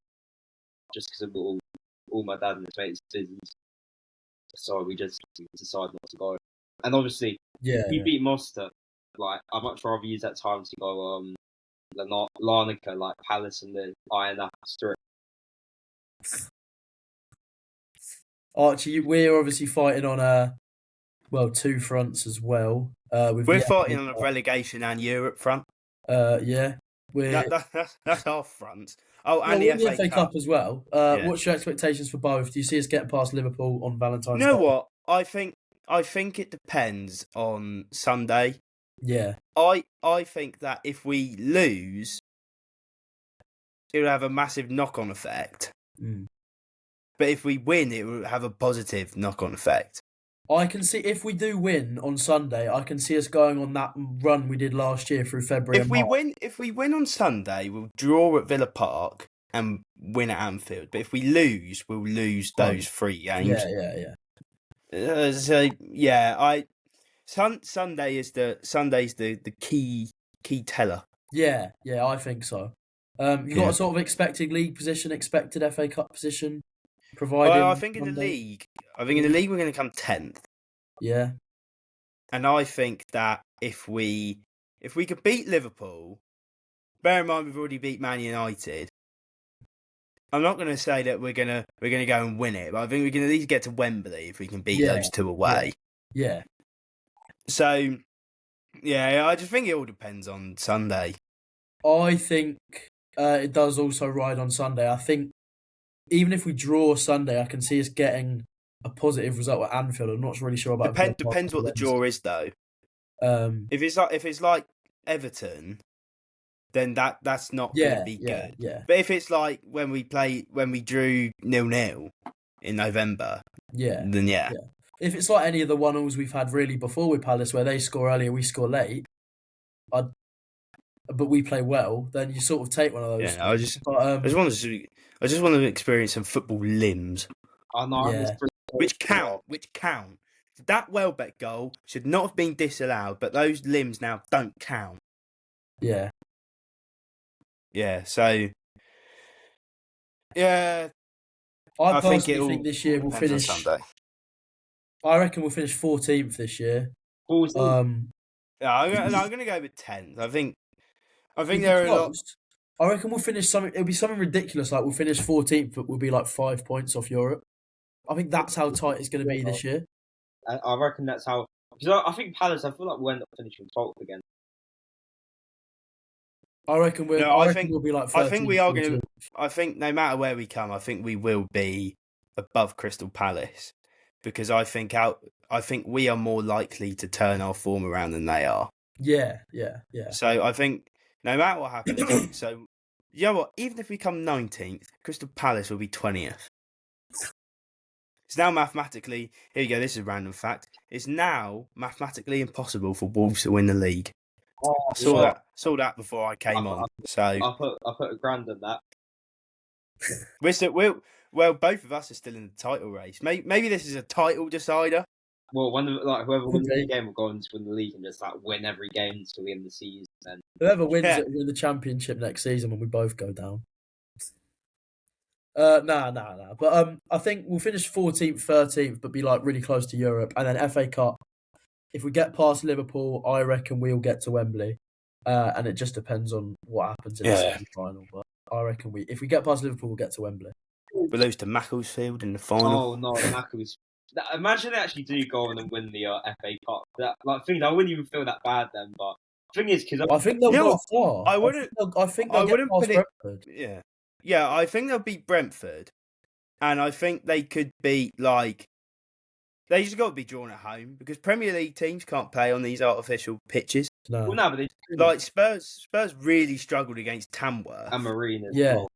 just because of all my dad and his mates' business, so we just decided not to go. And obviously, we beat Mostar. Like, I'd much rather use that time to go Larnaca, like Palace and the Iron Apple Strip. Archie, we're obviously fighting on two fronts as well. We're fighting on a relegation and Europe front. Yeah, that's our front. Oh, and the FA Cup as well. What's your expectations for both? Do you see us getting past Liverpool on Valentine's Day? You know what? I think it depends on Sunday. Yeah. I think that if we lose, it will have a massive knock-on effect. But if we win, it will have a positive knock-on effect. I can see if we do win on Sunday, I can see us going on that run we did last year through February. If we win on Sunday, we'll draw at Villa Park and win at Anfield. But if we lose, we'll lose those 3 games. Yeah. Sunday is the key teller. Yeah, I think so. You got a sort of expected league position, expected FA Cup position, provided. I think in the league we're going to come 10th. Yeah. And I think that if we could beat Liverpool, bear in mind we've already beat Man United. I'm not going to say that we're gonna go and win it, but I think we can at least get to Wembley if we can beat those 2 away. Yeah. So, I just think it all depends on Sunday. I think it does also ride on Sunday. I think even if we draw Sunday, I can see us getting a positive result at Anfield. I'm not really sure about. Depends what the draw is, though. If it's like Everton, then that's not going to be good. Yeah. But if it's like when we drew 0-0 in November, then yeah. If it's like any of the 1-0s we've had really before with Palace, where they score early and we score late, but we play well, then you sort of take one of those. Yeah, I just want to experience some football limbs. I know. Which count. That Welbeck goal should not have been disallowed, but those limbs now don't count. Yeah. Yeah, so... Yeah, I I think personally it'll think this year we'll depends on finish. Sunday. I reckon we'll finish 14th this year. What was Yeah, I'm gonna go with 10th. I think We'll be there are a lot. close. I reckon we'll finish something. It'll be something ridiculous. Like we'll finish 14th, but we'll be like 5 points off Europe. I think that's how tight it's going to be this year. I reckon that's how. Because I think Palace. I feel like we'll end up finishing 12th again. I reckon we'll. No, I I reckon think- we'll be like. I think we 13th, are going 14th. to. I think no matter where we come, I think we will be above Crystal Palace because I think we are more likely to turn our form around than they are. Yeah. So I think no matter what happens, so you know what? Even if we come 19th, Crystal Palace will be 20th. It's now mathematically. Here you go. This is a random fact. It's now mathematically impossible for Wolves to win the league. I saw that before I came on. So I put a grand on that. well, both of us are still in the title race. Maybe this is a title decider. Well, whoever wins Okay. the game will go on to win the league and just like win every game until the end of the season. And Whoever wins Yeah. it will win the championship next season when we both go down. Nah. But I think we'll finish 14th, 13th, but be like really close to Europe, and then FA Cup. If we get past Liverpool, I reckon we'll get to Wembley, and it just depends on what happens in the Yeah. semi-final. But I reckon if we get past Liverpool, we'll get to Wembley. We lose to Macclesfield in the final. oh no, Macclesfield. Imagine they actually do go on and win the FA Cup. I wouldn't even feel that bad then. But the thing is, because I think they'll You know go far. I wouldn't- I think they'll I get wouldn't past put it- Brentford. Yeah. I think they'll beat Brentford, and I think they could beat like. They just got to be drawn at home because Premier League teams can't play on these artificial pitches. No. well, no, but they Like Spurs really struggled against Tamworth. and Marine as Yeah. well.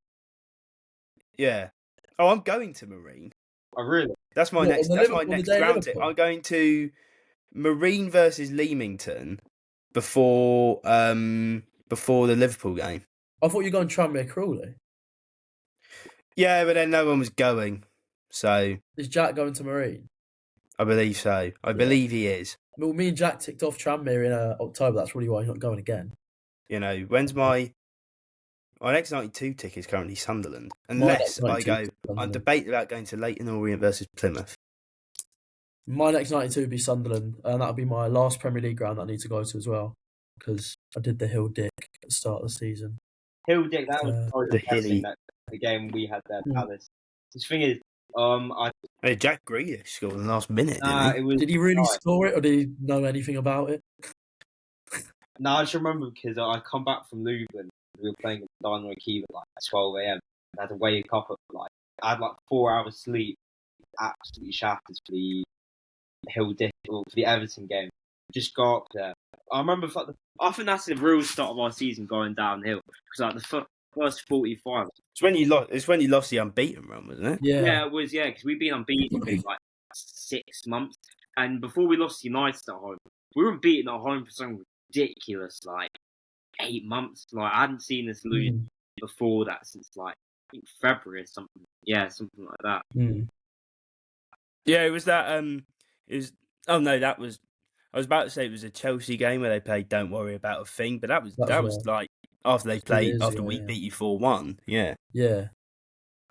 Yeah. Oh, I'm going to Marine. I really. That's my What, next. on the That's my Liverpool- on the next day of ground tip. Liverpool? I'm going to Marine versus Leamington before the Liverpool game. I thought you were going Tranmere Crawley. Yeah, but then no one was going, so Is Jack going to Marine? I believe so. I believe he is. Well, me and Jack ticked off Tranmere in October. That's probably why he's not going again. You know, when's my next 92 ticket is currently Sunderland, unless My I next go. 92 is I'm Sunderland. debating about going to Leighton Orient versus Plymouth. My next 92 would be Sunderland, and that'll be my last Premier League ground that I need to go to as well, because I did the Hill Dick at the start of the season. Hill Dick, that was so the depressing, Hilly. the game we had there, Mm. Palace. The thing is, I Hey, Jack Grealish scored in the last minute, didn't he? it was. Did he really Right. score it, or did he know anything about it? No, I just remember because I'd come back from Luton. We were playing at Dynamo Kiev at like 12 a.m. I had to wake up at I had like 4 hours sleep, absolutely shattered for the Hill Dick or for the Everton game. Just go up there. I remember I think that's the real start of our season going downhill because like the first 45. It's when you lost. It's when you lost the unbeaten run, wasn't it? Yeah. It was because we've been unbeaten for like 6 months, and before we lost to United at home, we were unbeaten at home for something ridiculous like 8 months. Like I hadn't seen us lose Mm. before that since like I think February or something. Yeah, something like that. Mm. Yeah, it was that. Oh no, that was. I was about to say it was a Chelsea game where they played "Don't Worry About a Thing," but that was like after they played years after ago, we yeah. beat you 4-1. Yeah. Yeah.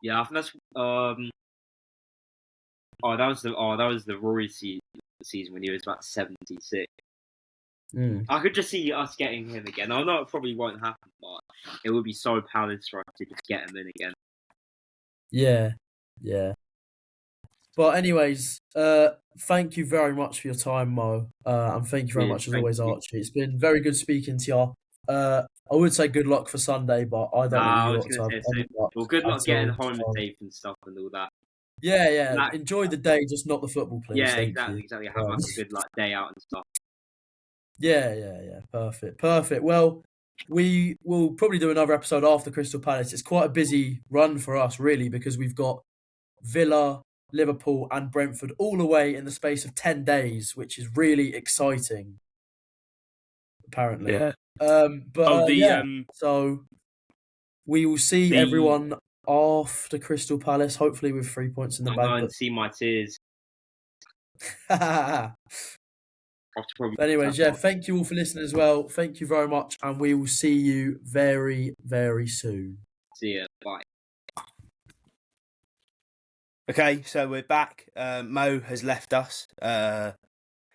Yeah, I think that's that was the Rory season when he was about 76. Mm. I could just see us getting him again. I know it probably won't happen, but it would be so Palace for us to just get him in again. Yeah. But anyways, thank you very much for your time, Mo. And thank you very Yeah, much as thank always, you. Archie. It's been very good speaking to you. I would say good luck for Sunday, but I don't I really was want going to to have say, any luck well, good luck at getting all, home so- safe and stuff and all that. Yeah. Like- Enjoy the day, just not the football, please. Yeah, Thank exactly. you. Have like a good day out and stuff. Yeah. Perfect. Well, we will probably do another episode after Crystal Palace. It's quite a busy run for us, really, because we've got Villa, Liverpool, and Brentford all away in the space of 10 days, which is really exciting. Apparently. Yeah. So we will see The- everyone after Crystal Palace, hopefully with 3 points in the I'm bag. going to see my tears. But After probably anyways, thank you all for listening as well. Thank you very much, and we will see you very, very soon. see ya. Bye. Okay, so we're back. Mo has left us.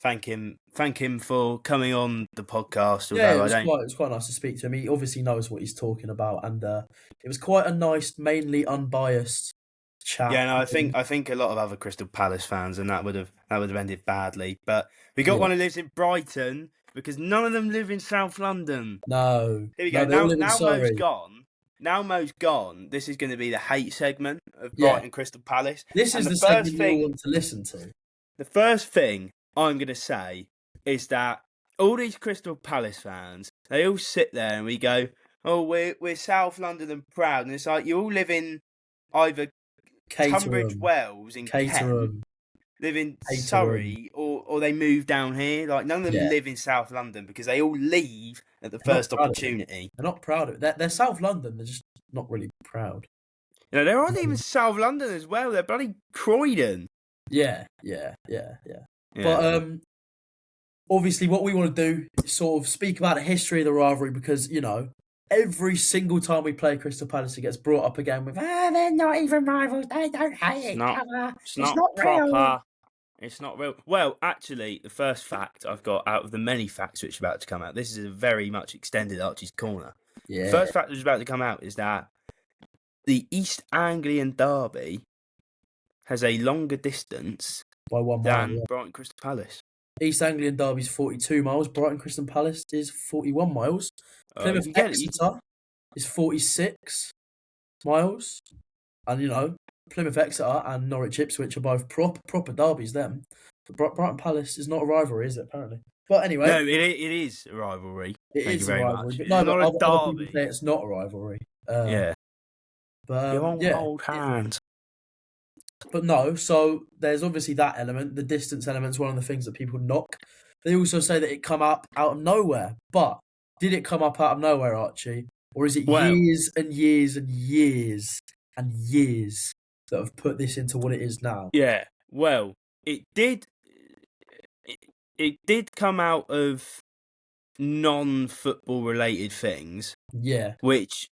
Thank him for coming on the podcast. Yeah, Although I don't. it was quite nice to speak to him. He obviously knows what he's talking about, and it was quite a nice, mainly unbiased chat. Yeah, no, I think a lot of other Crystal Palace fans, and that would have ended badly. But we got Yeah. one who lives in Brighton because none of them live in South London. No, Here we no, go. they all Now, live in now Mo's Surrey. gone. Now Mo's gone. This is going to be the hate segment of Yeah. Brighton Crystal Palace. This And is the the first segment you all thing- want to listen to. The first thing I'm going to say is that all these Crystal Palace fans, they all sit there and we go, "Oh, we're South London and proud," and it's like you all live in either Tunbridge Caterham, Wells in Kent, Caterham. live in Caterham. Surrey, or they move down here. Like none of them Yeah. live in South London because they all leave at the They're not first proud of it. opportunity. They're not proud of it. They're South London. They're just not really proud. You know, they aren't even South London as well. They're bloody Croydon. Yeah. Yeah. But obviously, what we want to do is sort of speak about the history of the rivalry because every single time we play Crystal Palace, it gets brought up again with they're not even rivals. They don't hate each other. It's not real." proper. It's not real. Well, actually, the first fact I've got out of the many facts which are about to come out, this is a very much extended Archie's Corner. Yeah. The first fact that's about to come out is that the East Anglian Derby has a longer distance by 1 mile. than Yeah. Brighton Crystal Palace. East Anglian Derby's 42 miles. Brighton Crystal Palace is 41 miles. Plymouth You get it, you- Exeter is 46 miles. And, Plymouth Exeter and Norwich Ipswich are both proper derbies, them. But Brighton Palace is not a rivalry, is it, apparently? But anyway. No, it is a rivalry. It Thank is you very a rivalry. much. But It's no, not but a other people derby. say it's not a rivalry. Yeah. But, You won't yeah. hold hands. But no, so there's obviously that element. The distance element's one of the things that people knock. They also say that it come up out of nowhere. But did it come up out of nowhere, Archie? Or is it Well- years and years and years and years that have put this into what it is now? Yeah. Well, it did. It did come out of non-football related things, Yeah. which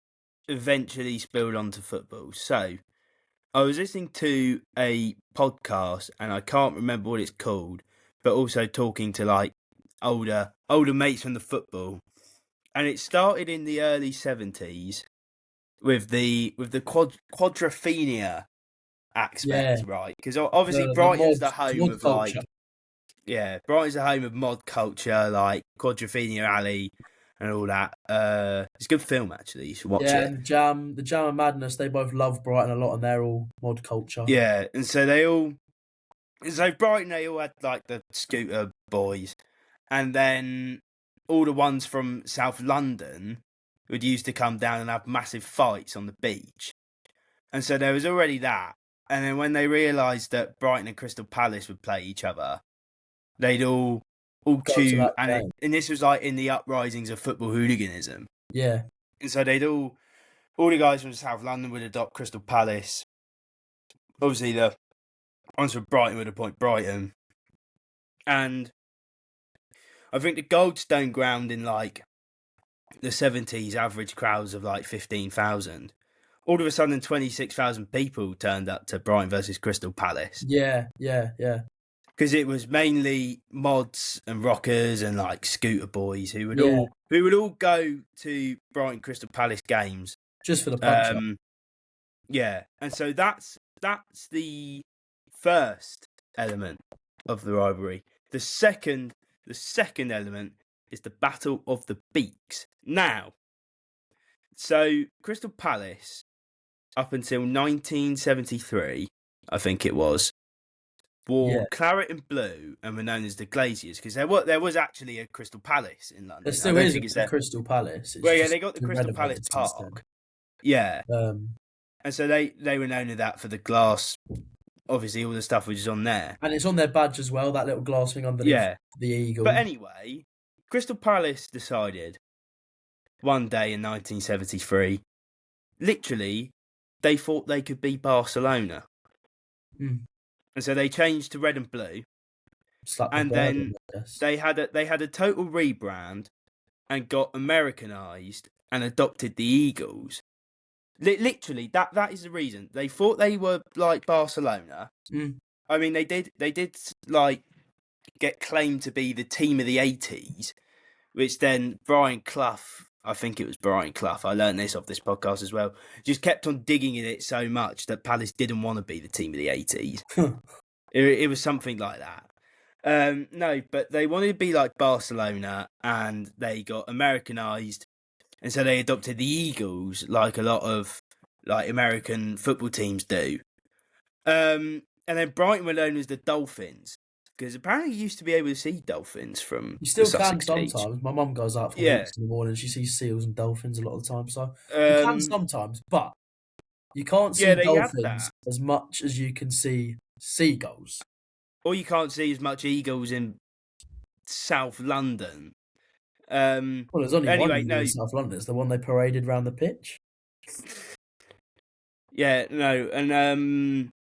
eventually spilled onto football. So, I was listening to a podcast, and I can't remember what it's called, but also talking to like older mates from the football, and it started in the early 70s with the quadrophenia aspect, right? Because obviously Brighton's the home of culture. Brighton's the home of mod culture, like Quadrophenia Alley and all that. It's a good film, actually. You should watch Yeah, it. and the Jam and Madness, they both love Brighton a lot, and they're all mod culture. Yeah, and so Brighton, they all had like the scooter boys, and then all the ones from South London would used to come down and have massive fights on the beach, and so there was already that. And then when they realised that Brighton and Crystal Palace would play each other, they'd all Go to tune, that and game. and this was like in the uprisings of football hooliganism. Yeah. And so they'd all the guys from South London would adopt Crystal Palace. Obviously, the ones from Brighton would appoint Brighton. And I think the Goldstone ground in like the 70s, average crowds of like 15,000. All of a sudden, 26,000 people turned up to Brighton versus Crystal Palace. Yeah. Because it was mainly mods and rockers and like scooter boys who would all go to Brighton Crystal Palace games. Just for the punch. Yeah, and so that's the first element of the rivalry. The second element is the Battle of the Beaks. Now, so Crystal Palace, up until 1973, I think it was, wore claret and blue and were known as the Glaziers because there was actually a Crystal Palace in London. There still is a Crystal Palace. Well, yeah, they got the Crystal Palace Park. Yeah. And so they were known as that for the glass. Obviously, all the stuff which is on there. And it's on their badge as well, that little glass thing underneath the eagle. But anyway, Crystal Palace decided one day in 1973, literally, they thought they could be Barcelona. Mm. And so they changed to red and blue. And then they had a total rebrand and got Americanized and adopted the Eagles. Literally, that is the reason. They thought they were like Barcelona. Mm. I mean, they did like get claimed to be the team of the 80s, which then Brian Clough, I think it was Brian Clough, I learned this off this podcast as well, just kept on digging in it so much that Palace didn't want to be the team of the 80s. It was something like that. No, but they wanted to be like Barcelona, and they got Americanized, and so they adopted the Eagles, like a lot of like American football teams do. And then Brighton were known as the Dolphins, because apparently you used to be able to see dolphins from You still the can Sussex Beach. sometimes. My mum goes out for Yeah. walks in the morning. She sees seals and dolphins a lot of the time. So you can sometimes, but you can't see Yeah, they have dolphins that. as much as you can see seagulls. Or you can't see as much eagles in South London. Well, there's only one Anyway, eagle no. in South London. It's the one they paraded around the pitch. Yeah, no, and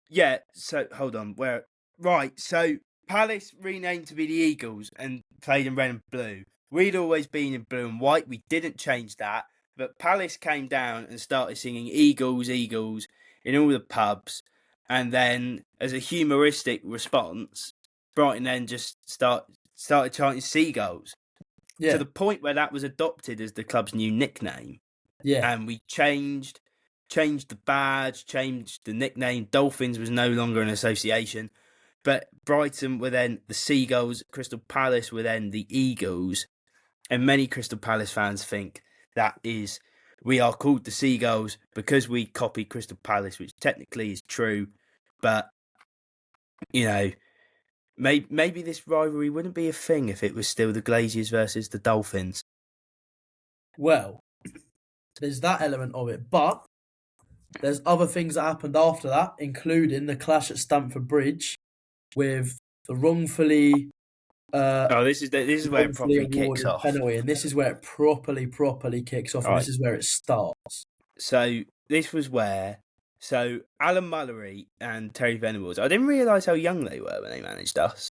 yeah. So hold on, right? So Palace renamed to be the Eagles and played in red and blue. We'd always been in blue and white. We didn't change that, but Palace came down and started singing "Eagles, Eagles" in all the pubs, and then as a humoristic response, Brighton then just started chanting "Seagulls." Yeah, To the point where that was adopted as the club's new nickname. yeah. And we changed the badge, changed the nickname. Dolphins was no longer an association. But Brighton were then the Seagulls, Crystal Palace were then the Eagles. And many Crystal Palace fans think that is, we are called the Seagulls because we copied Crystal Palace, which technically is true. But, you know, maybe this rivalry wouldn't be a thing if it was still the Glaziers versus the Dolphins. Well, there's that element of it, but there's other things that happened after that, including the clash at Stamford Bridge with the wrongfully This is where it properly kicks awarded off. penalty, and this is where it properly kicks off, and this is where it starts. So this was where, Alan Mullery and Terry Venables, I didn't realise how young they were when they managed us.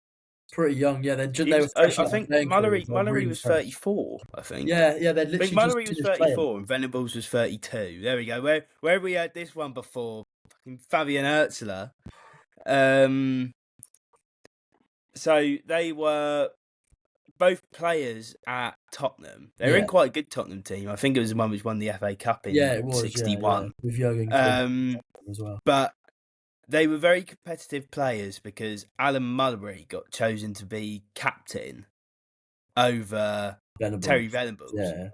Pretty young, yeah. They were fresh. I think Mullery was 34, I think. Yeah, they I literally think Mullery just was finished 34 playing. and Venables was 32. There we go. Where have we heard this one before? Fucking Fabian Ertzler. So they were both players at Tottenham. They were in quite a good Tottenham team. I think it was the one which won the FA Cup in it was 61. with Jurgen Klinsmann as well. But they were very competitive players because Alan Mullery got chosen to be captain over Terry Venables. Yeah.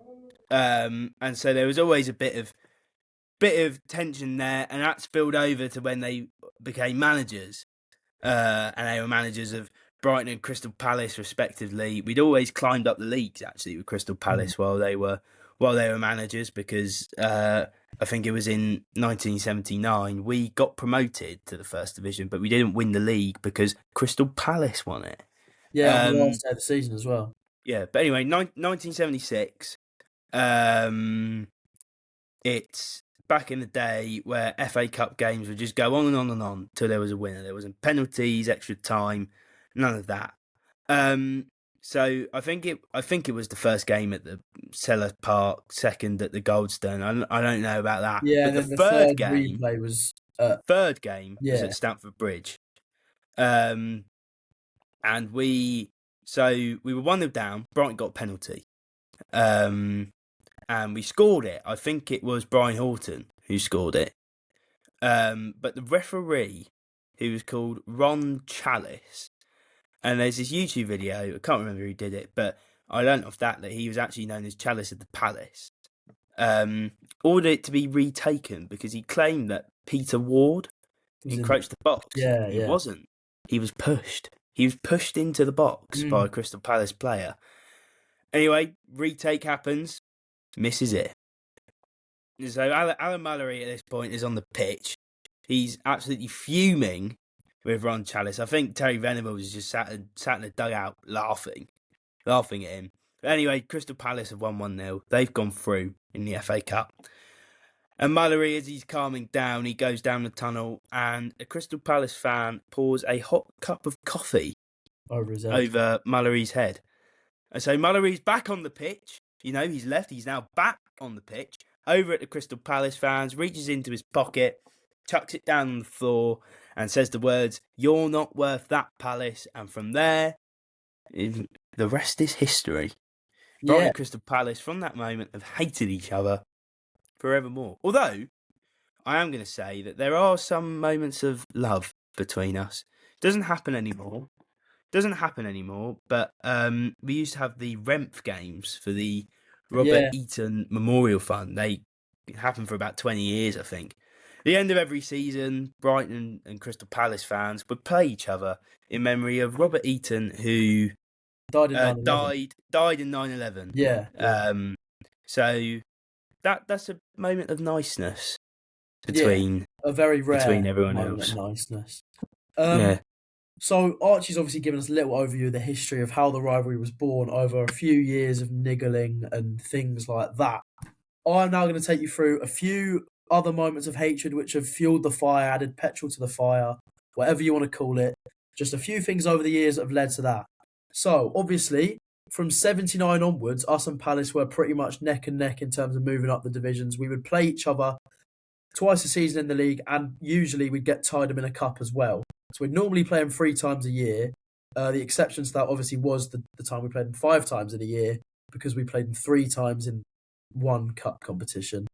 And so there was always a bit of tension there, and that spilled over to when they became managers. And they were managers of Brighton and Crystal Palace, respectively. We'd always climbed up the leagues actually with Crystal Palace while they were managers, because I think it was in 1979 we got promoted to the first division, but we didn't win the league because Crystal Palace won it. Yeah, on the last day of the season as well. Yeah, but anyway, 1976. It's back in the day where FA Cup games would just go on and on and on till there was a winner. There wasn't penalties, extra time, none of that. So I think it was the first game at the Selhurst Park, second at the Goldstone. I don't know about that. Yeah, but then the third replay was was at Stamford Bridge. And we were 1-0 down. Brighton got a penalty. And we scored it. I think it was Brian Horton who scored it. But the referee, who was called Ron Chalice, and there's this YouTube video, I can't remember who did it, but I learnt off that he was actually known as Chalice of the Palace, ordered it to be retaken because he claimed that Peter Ward encroached the box. Yeah, he wasn't. He was pushed. He was pushed into the box by a Crystal Palace player. Anyway, retake happens. Misses it. So Alan Mullery at this point is on the pitch. He's absolutely fuming with Ron Chalice. I think Terry Venables is just sat in the dugout laughing at him. But anyway, Crystal Palace have won 1-0. They've gone through in the FA Cup. And Mullery, as he's calming down, he goes down the tunnel, and a Crystal Palace fan pours a hot cup of coffee over Mullery's head. And so Mullery's back on the pitch. He's left. He's now back on the pitch. over at the Crystal Palace fans, reaches into his pocket, chucks it down on the floor, and says the words, "You're not worth that, Palace." And from there, the rest is history. Brighton Yeah, and Crystal Palace, from that moment, have hated each other forevermore. Although, I am going to say that there are some moments of love between us. Doesn't happen anymore. But we used to have the Remph games for the Robert yeah, Eaton Memorial Fund. They happened for about 20 years, I think. The end of every season, Brighton and Crystal Palace fans would play each other in memory of Robert Eaton, who died in 9/11. died in 9/11. Yeah, yeah, So that's a moment of niceness yeah. between A very rare everyone moment else. of niceness. Yeah. So Archie's obviously given us a little overview of the history of how the rivalry was born over a few years of niggling and things like that. I'm now going to take you through a few other moments of hatred which have fueled the fire, added petrol to the fire, whatever you want to call it. Just a few things over the years that have led to that. So, obviously, from 79 onwards, us and Palace were pretty much neck and neck in terms of moving up the divisions. We would play each other twice a season in the league, and usually we'd get tied them in a cup as well. So we'd normally play them 3 times a year. The exception to that obviously was the time we played them 5 times in a year, because we played them 3 times in one cup competition,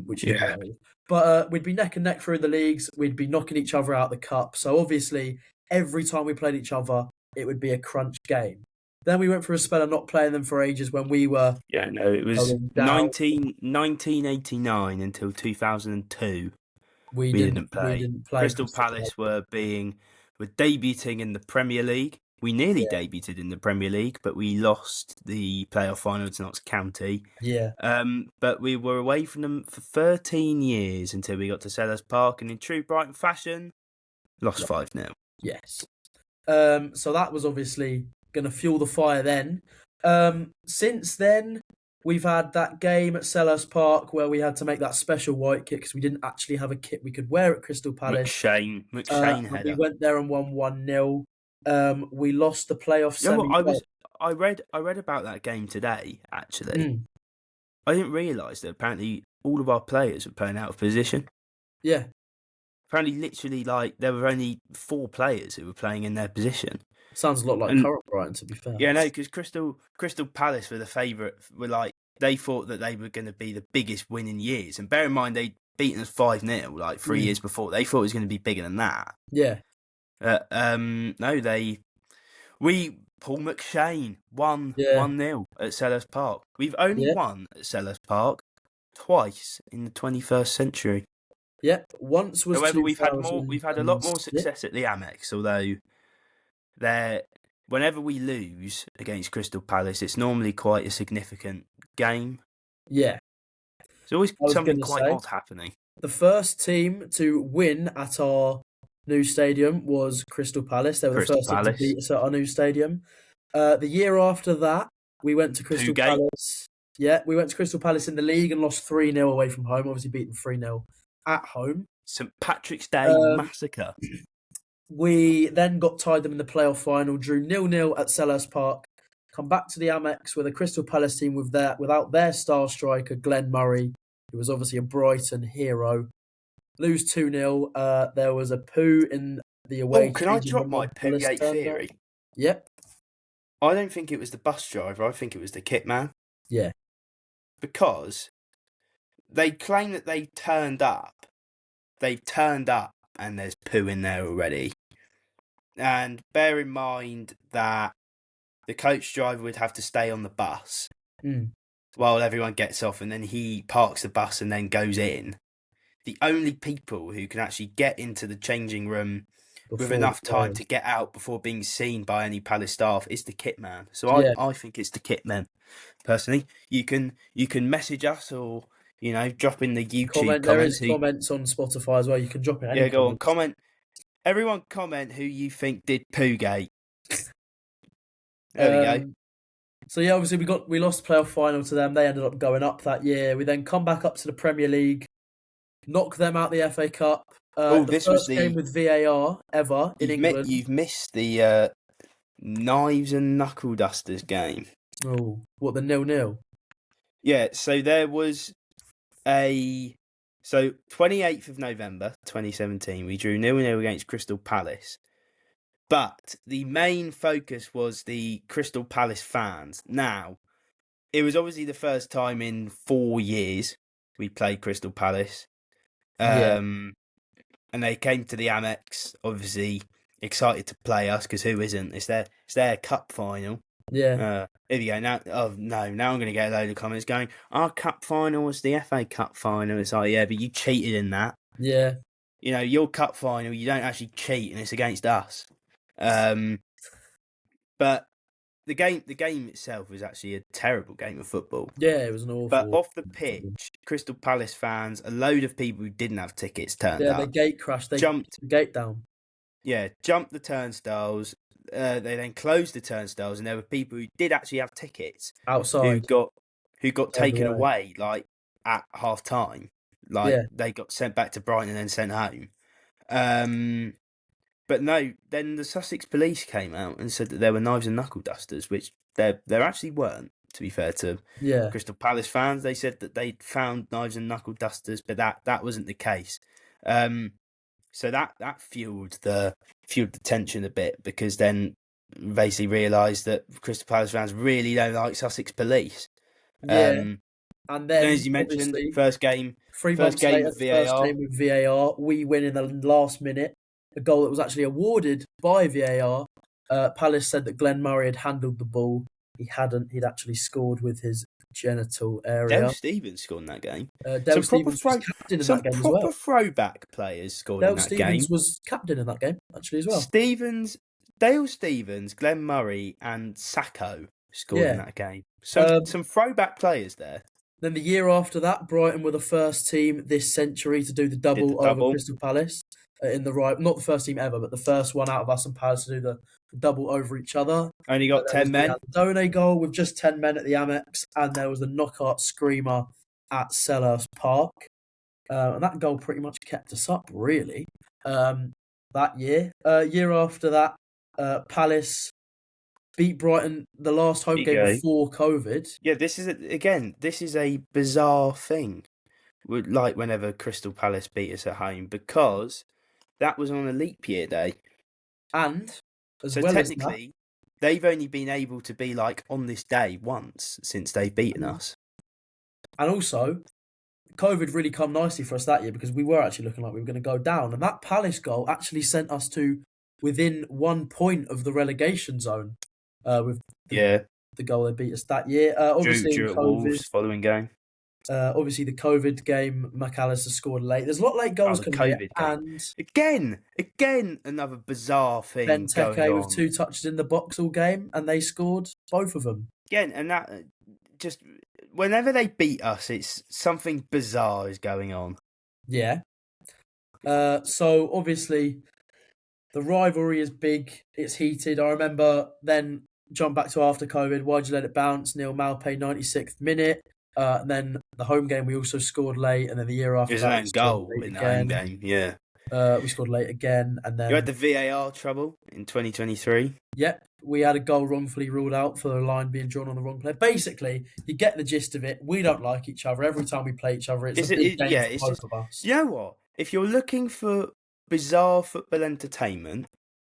which you Yeah. know. But we'd be neck and neck through the leagues. We'd be knocking each other out the cup. So obviously, every time we played each other, it would be a crunch game. Then we went through a spell of not playing them for ages when we were Yeah, no, it was going down. 1989 until 2002. We We didn't didn't play. play Crystal Palace were debuting in the Premier League. We nearly Yeah. debuted in the Premier League, but we lost the playoff final to Notts County. Yeah. But we were away from them for 13 years until we got to Selhurst Park, and in true Brighton fashion, lost 5-0. Yes. So that was obviously going to fuel the fire then. Since then, we've had that game at Selhurst Park where we had to make that special white kit because we didn't actually have a kit we could wear at Crystal Palace. McShane And header. we went there and won 1-0. We lost the playoff semi. I read about that game today, actually. I didn't realise that apparently all of our players were playing out of position. Yeah. Apparently, literally, there were only 4 players who were playing in their position. Sounds a lot like current Brighton, to be fair. Yeah, no, because Crystal Palace were the favourite. They thought that they were going to be the biggest win in years. And bear in mind, they'd beaten us 5-0 3 years before. They thought it was going to be bigger than that. Yeah. No, Paul McShane won 1-0 at Selhurst Park. We've only won at Selhurst Park twice in the 21st century. Yep. Once was. However, we've had a lot more success at the Amex, although whenever we lose against Crystal Palace, it's normally quite a significant game. Yeah. There's always something quite odd happening. The first team to win at our new stadium was Crystal Palace. They were the first team to beat us at our new stadium. The year after that, we went to Crystal Palace. Yeah, we went to Crystal Palace in the league and lost 3-0 away from home. Obviously, beat them 3-0 at home. St Patrick's Day massacre. We then got tied them in the playoff final, drew 0-0 at Selhurst Park, come back to the Amex with a Crystal Palace team without their star striker, Glenn Murray, who was obviously a Brighton hero. Lose 2-0. There was a poo in the away. Oh, can I drop my Poo-gate theory? Yep. I don't think it was the bus driver. I think it was the kit man. Yeah. Because they claim that they turned up. They've turned up and there's poo in there already. And bear in mind that the coach driver would have to stay on the bus while everyone gets off, and then he parks the bus and then goes in. The only people who can actually get into the changing room with enough time to get out before being seen by any Palace staff is the kit man. So I think it's the kit man. Personally, you can message us or drop in the YouTube comments. There is comments on Spotify as well. You can drop it. Yeah, go on, comment. Everyone comment who you think did Poogate. There we go. So yeah, obviously we lost the playoff final to them. They ended up going up that year. We then come back up to the Premier League, knock them out the FA Cup. This was the game with VAR ever in England. You've missed the knives and knuckle dusters game. Oh, what, the 0-0? Yeah, so there was So 28th of November 2017, we drew 0-0 against Crystal Palace. But the main focus was the Crystal Palace fans. Now, it was obviously the first time in 4 years we played Crystal Palace. Yeah. And they came to the Amex, obviously excited to play us, because who isn't? It's their cup final. Yeah. Here we go. Now I'm going to get a load of comments going, our cup final was the FA Cup final. It's like, yeah, but you cheated in that. Yeah. You know, your cup final, you don't actually cheat, and it's against us. But the game itself was actually a terrible game of football. Yeah, it was an awful. But off the pitch, Crystal Palace fans, a load of people who didn't have tickets turned Yeah, up. they gate crashed. They jumped the gate down. Yeah, jumped the turnstiles. They then closed the turnstiles, and there were people who did actually have tickets Outside. who got taken away. away, like at half time. Like Yeah. they got sent back to Brighton and then sent home. But no, then the Sussex police came out and said that there were knives and knuckle dusters, which there actually weren't. To be fair to Yeah. Crystal Palace fans, they said that they'd found knives and knuckle dusters, but that wasn't the case. So that fueled the tension a bit, because then basically realised that Crystal Palace fans really don't like Sussex police. Yeah. And then, as you mentioned, obviously, first game 3 first months game later, with the first VAR. game with VAR, we win in the last minute. A goal that was actually awarded by VAR. Palace said that Glenn Murray had handled the ball. He hadn't. He'd actually scored with his genital area. Dale Stevens scored in that game. Dale Stevens was captain in that game as well. Some proper throwback players scored in that game. Dale Stevens was captain in that game, actually, as well. Dale Stevens, Glenn Murray, and Sacco scored in that game. So some throwback players there. Then the year after that, Brighton were the first team this century to do the double over Crystal Palace. Not the first team ever, but the first one out of us and Palace to do the double over each other. Only got 10 men. The Done goal with just 10 men at the Amex, and there was the knockout screamer at Selhurst Park. And that goal pretty much kept us up, really, that year. Year after that, Palace beat Brighton the last home game before COVID. Yeah, this is a bizarre thing. Like whenever Crystal Palace beat us at home, because that was on a leap year day. And so technically, they've only been able to be like on this day once since they've beaten us. And also, COVID really come nicely for us that year, because we were actually looking like we were going to go down. And that Palace goal actually sent us to within 1 point of the relegation zone with the goal they beat us that year. Obviously, drew at Wolves following game. Obviously, the COVID game, McAllister scored late. There's a lot of late goals coming in. And again, another bizarre thing Benteke going on. with 2 touches in the box all game, and they scored both of them. Again, and that just whenever they beat us, it's something bizarre is going on. Yeah. So obviously, the rivalry is big. It's heated. I remember then jump back to after COVID. Why'd you let it bounce? Neil Maupay, 96th minute. And then the home game, we also scored late, and then the year after that, an own goal in the home game. Yeah, we scored late again, and then you had the VAR trouble in 2023. Yep, we had a goal wrongfully ruled out for a line being drawn on the wrong player. Basically, you get the gist of it. We don't like each other. Every time we play each other, it's a big game for both of us. You know what? If you're looking for bizarre football entertainment,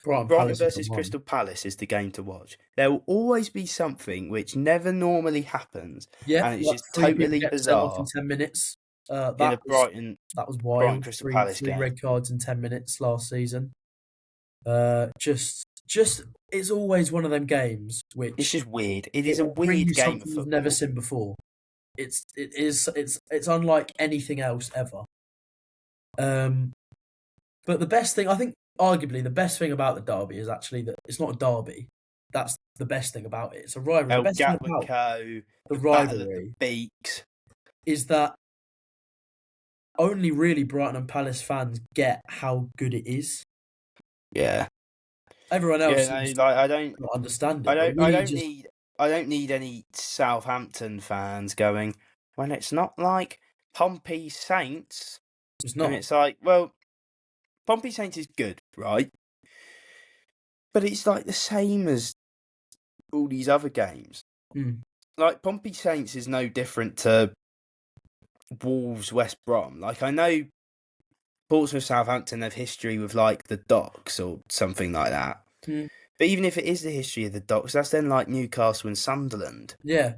Brighton versus Crystal Palace is the game to watch. There will always be something which never normally happens, and it's just totally bizarre. In 10 minutes. That was wild. Brighton Crystal Palace three game. Red cards in 10 minutes last season. Just it's always one of them games which it's just weird. It is a weird game of football you've never seen before. It's unlike anything else ever. But the best thing, I think, arguably the best thing about the derby is actually that it's not a derby. That's the best thing about it. It's a rivalry. The best thing about the rivalry Beaks is that only really Brighton and Palace fans get how good it is. Yeah. Everyone else I don't understand it. I don't need any Southampton fans going, when it's not like Pompey Saints. It's not. And it's like, well, Pompey Saints is good, right? But it's like the same as all these other games. Mm. Like, Pompey Saints is no different to Wolves, West Brom. Like, I know Portsmouth, Southampton have history with like the Docks or something like that. Mm. But even if it is the history of the Docks, that's then like Newcastle and Sunderland. Yeah,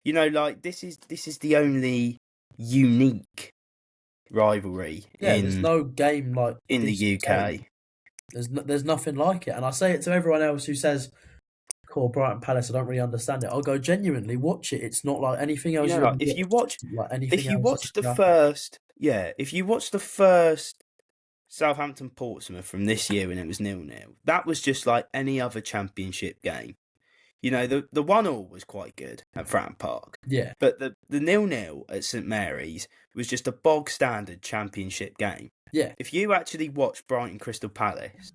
You know, like this is the only unique rivalry yeah. There's in no game like the this UK. game. There's nothing like it, and I say it to everyone else who says, "Cool, Brighton Palace." I don't really understand it. I'll go genuinely watch it. It's not like anything else. You know, like if you watch It's if you watch the first Southampton Portsmouth from this year when it was 0-0, that was just like any other Championship game. You know, the 1-1 was quite good at Fratton Park, yeah, but the 0-0 at St Mary's was just a bog standard Championship game. yeah, If you actually watch Brighton Crystal Palace,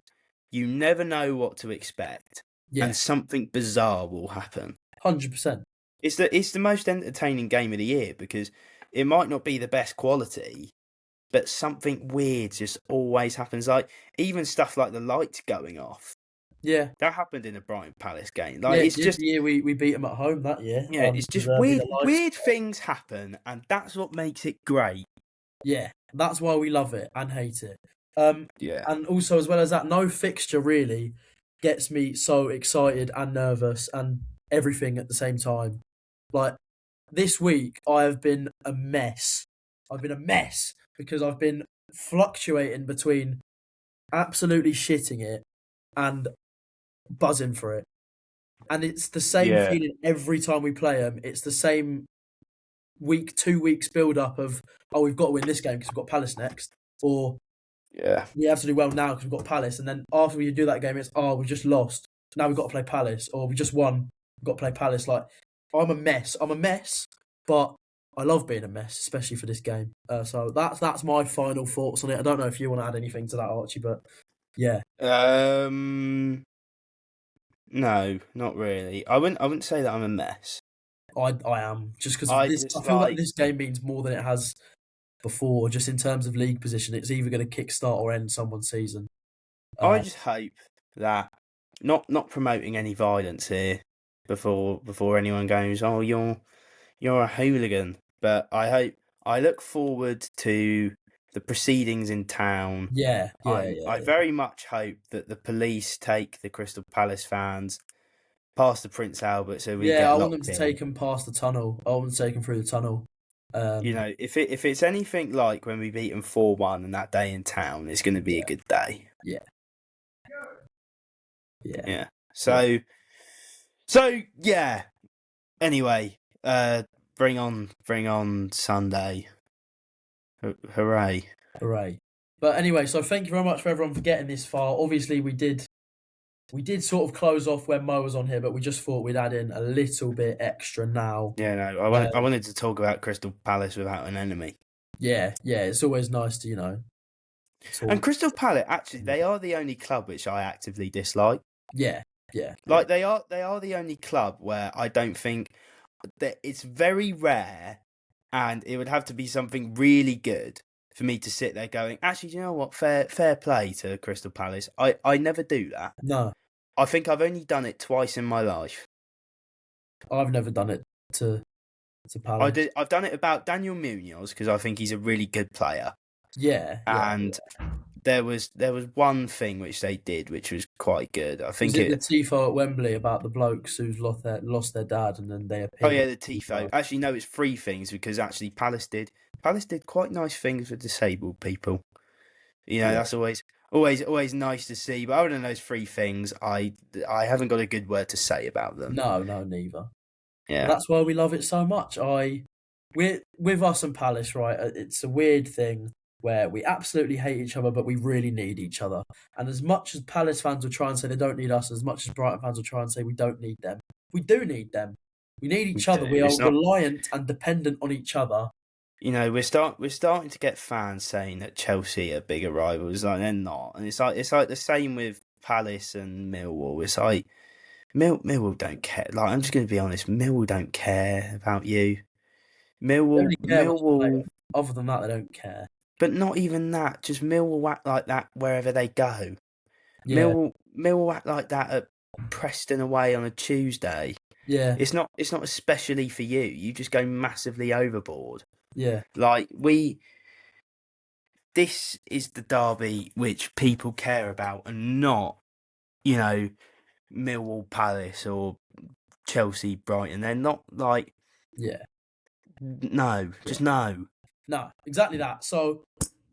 you never know what to expect, yeah, and something bizarre will happen. 100%. It's the most entertaining game of the year because it might not be the best quality, but something weird just always happens. Like even stuff like the lights going off. Yeah, That happened in a Brighton Palace game. yeah. Like it's the just year we beat them at home that year. it's just De Zerbi, the lights. weird things happen, and that's what makes it great. Yeah, that's why we love it and hate it. Yeah. And also as well as that, no fixture really gets me so excited and nervous and everything at the same time. Like this week, I have been a mess. I've been a mess because I've been fluctuating between absolutely shitting it and buzzing for it. And it's the same Yeah. feeling every time we play them. It's the same 2 weeks build up of, oh, we've got to win this game because we've got Palace next. Or Yeah. we have to do well now because we've got Palace. And then after we do that game, it's, oh, we just lost. Now we've got to play Palace. Or we just won. We've got to play Palace. Like, I'm a mess, but I love being a mess, especially for this game. So that's my final thoughts on it. I don't know if you want to add anything to that, Archie, but yeah. No, not really. I wouldn't say that I'm a mess. I am. Just because I I just feel like like- this game means more than it has before, just in terms of league position. It's either going to kickstart or end someone's season. I just hope that not promoting any violence here before anyone goes, oh, you're a hooligan. But I look forward to the proceedings in town. Yeah. I very much hope that the police take the Crystal Palace fans past the Prince Albert so we get I locked want them to in. take them past the tunnel. I want them to take them through the tunnel. You know, if it's anything like when we beat them 4-1 and that day in town, it's going to be a good day. Yeah. So yeah. Anyway, bring on Sunday. Hooray. Hooray. But anyway, so thank you very much for everyone for getting this far. Obviously, we did sort of close off when Mo was on here, but we just thought we'd add in a little bit extra now. Yeah, no, I wanted to talk about Crystal Palace without an enemy. Yeah, it's always nice to, talk. And Crystal Palace, actually, they are the only club which I actively dislike. Yeah. Like they are the only club where I don't think that it's very rare, and it would have to be something really good for me to sit there going, actually, do you know what? Fair play to Crystal Palace. I never do that. No, I think I've only done it twice in my life. I've never done it to Palace. I've done it about Daniel Munoz because I think he's a really good player. Yeah. And there was one thing which they did which was quite good. I think Was it the tifo at Wembley about the blokes who's lost their dad and then they appeared. Oh yeah, the tifo. Actually, no, it's 3 things because actually Palace did quite nice things for disabled people. You know, that's always nice to see. But other than those 3 things, I haven't got a good word to say about them. No, neither. Yeah, That's why we love it so much. We're with us and Palace, right? It's a weird thing where we absolutely hate each other, but we really need each other. And as much as Palace fans will try and say they don't need us, as much as Brighton fans will try and say we don't need them, we do need them. We need each other. do. We are It's not- reliant and dependent on each other. you know, we're starting to get fans saying that Chelsea are bigger rivals. Like they're not, and it's like the same with Palace and Millwall. It's like Millwall don't care. Like I'm just going to be honest, Millwall don't care about you. They only care about the Millwall, player. Other than that, they don't care. but not even that. Just Millwall act like that wherever they go. Yeah, Millwall act like that at Preston away on a Tuesday. yeah, It's not especially for you. You just go massively overboard. Yeah. Like this is the derby which people care about, and not, you know, Millwall, Palace, or Chelsea, Brighton. They're not like, Yeah. no, just no. No, exactly that. So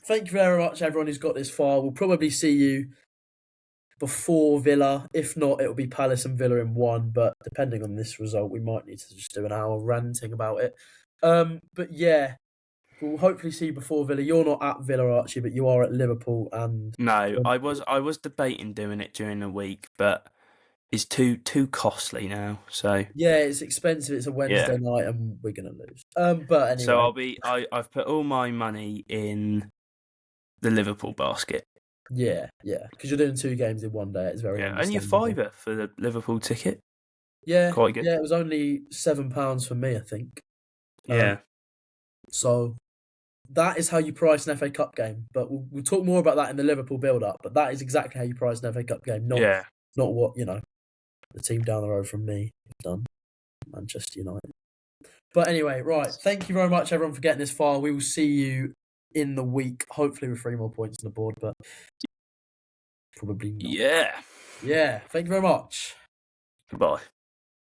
thank you very much, everyone who's got this far. We'll probably see you before Villa. If not, it'll be Palace and Villa in one. But depending on this result, we might need to just do an hour ranting about it. But yeah, we'll hopefully see you before Villa. You're not at Villa, Archie, but you are at Liverpool. And No, I was debating doing it during the week, but it's too costly now. So yeah, it's expensive. It's a Wednesday yeah. night, and we're gonna lose. But anyway, So I've put all my money in the Liverpool basket. yeah, because you're doing 2 games in one day. It's very Yeah, only a understandable. fiver for the Liverpool ticket. Yeah, Quite good. yeah. It was only £7 for me, I think. Yeah. So that is how you price an FA Cup game. But we'll talk more about that in the Liverpool build-up. But that is exactly how you price an FA Cup game. Not what the team down the road from me have done, Manchester United. But anyway, right. Thank you very much, everyone, for getting this far. We will see you in the week, hopefully with 3 more points on the board, but probably not. Yeah. Yeah. Thank you very much. Goodbye.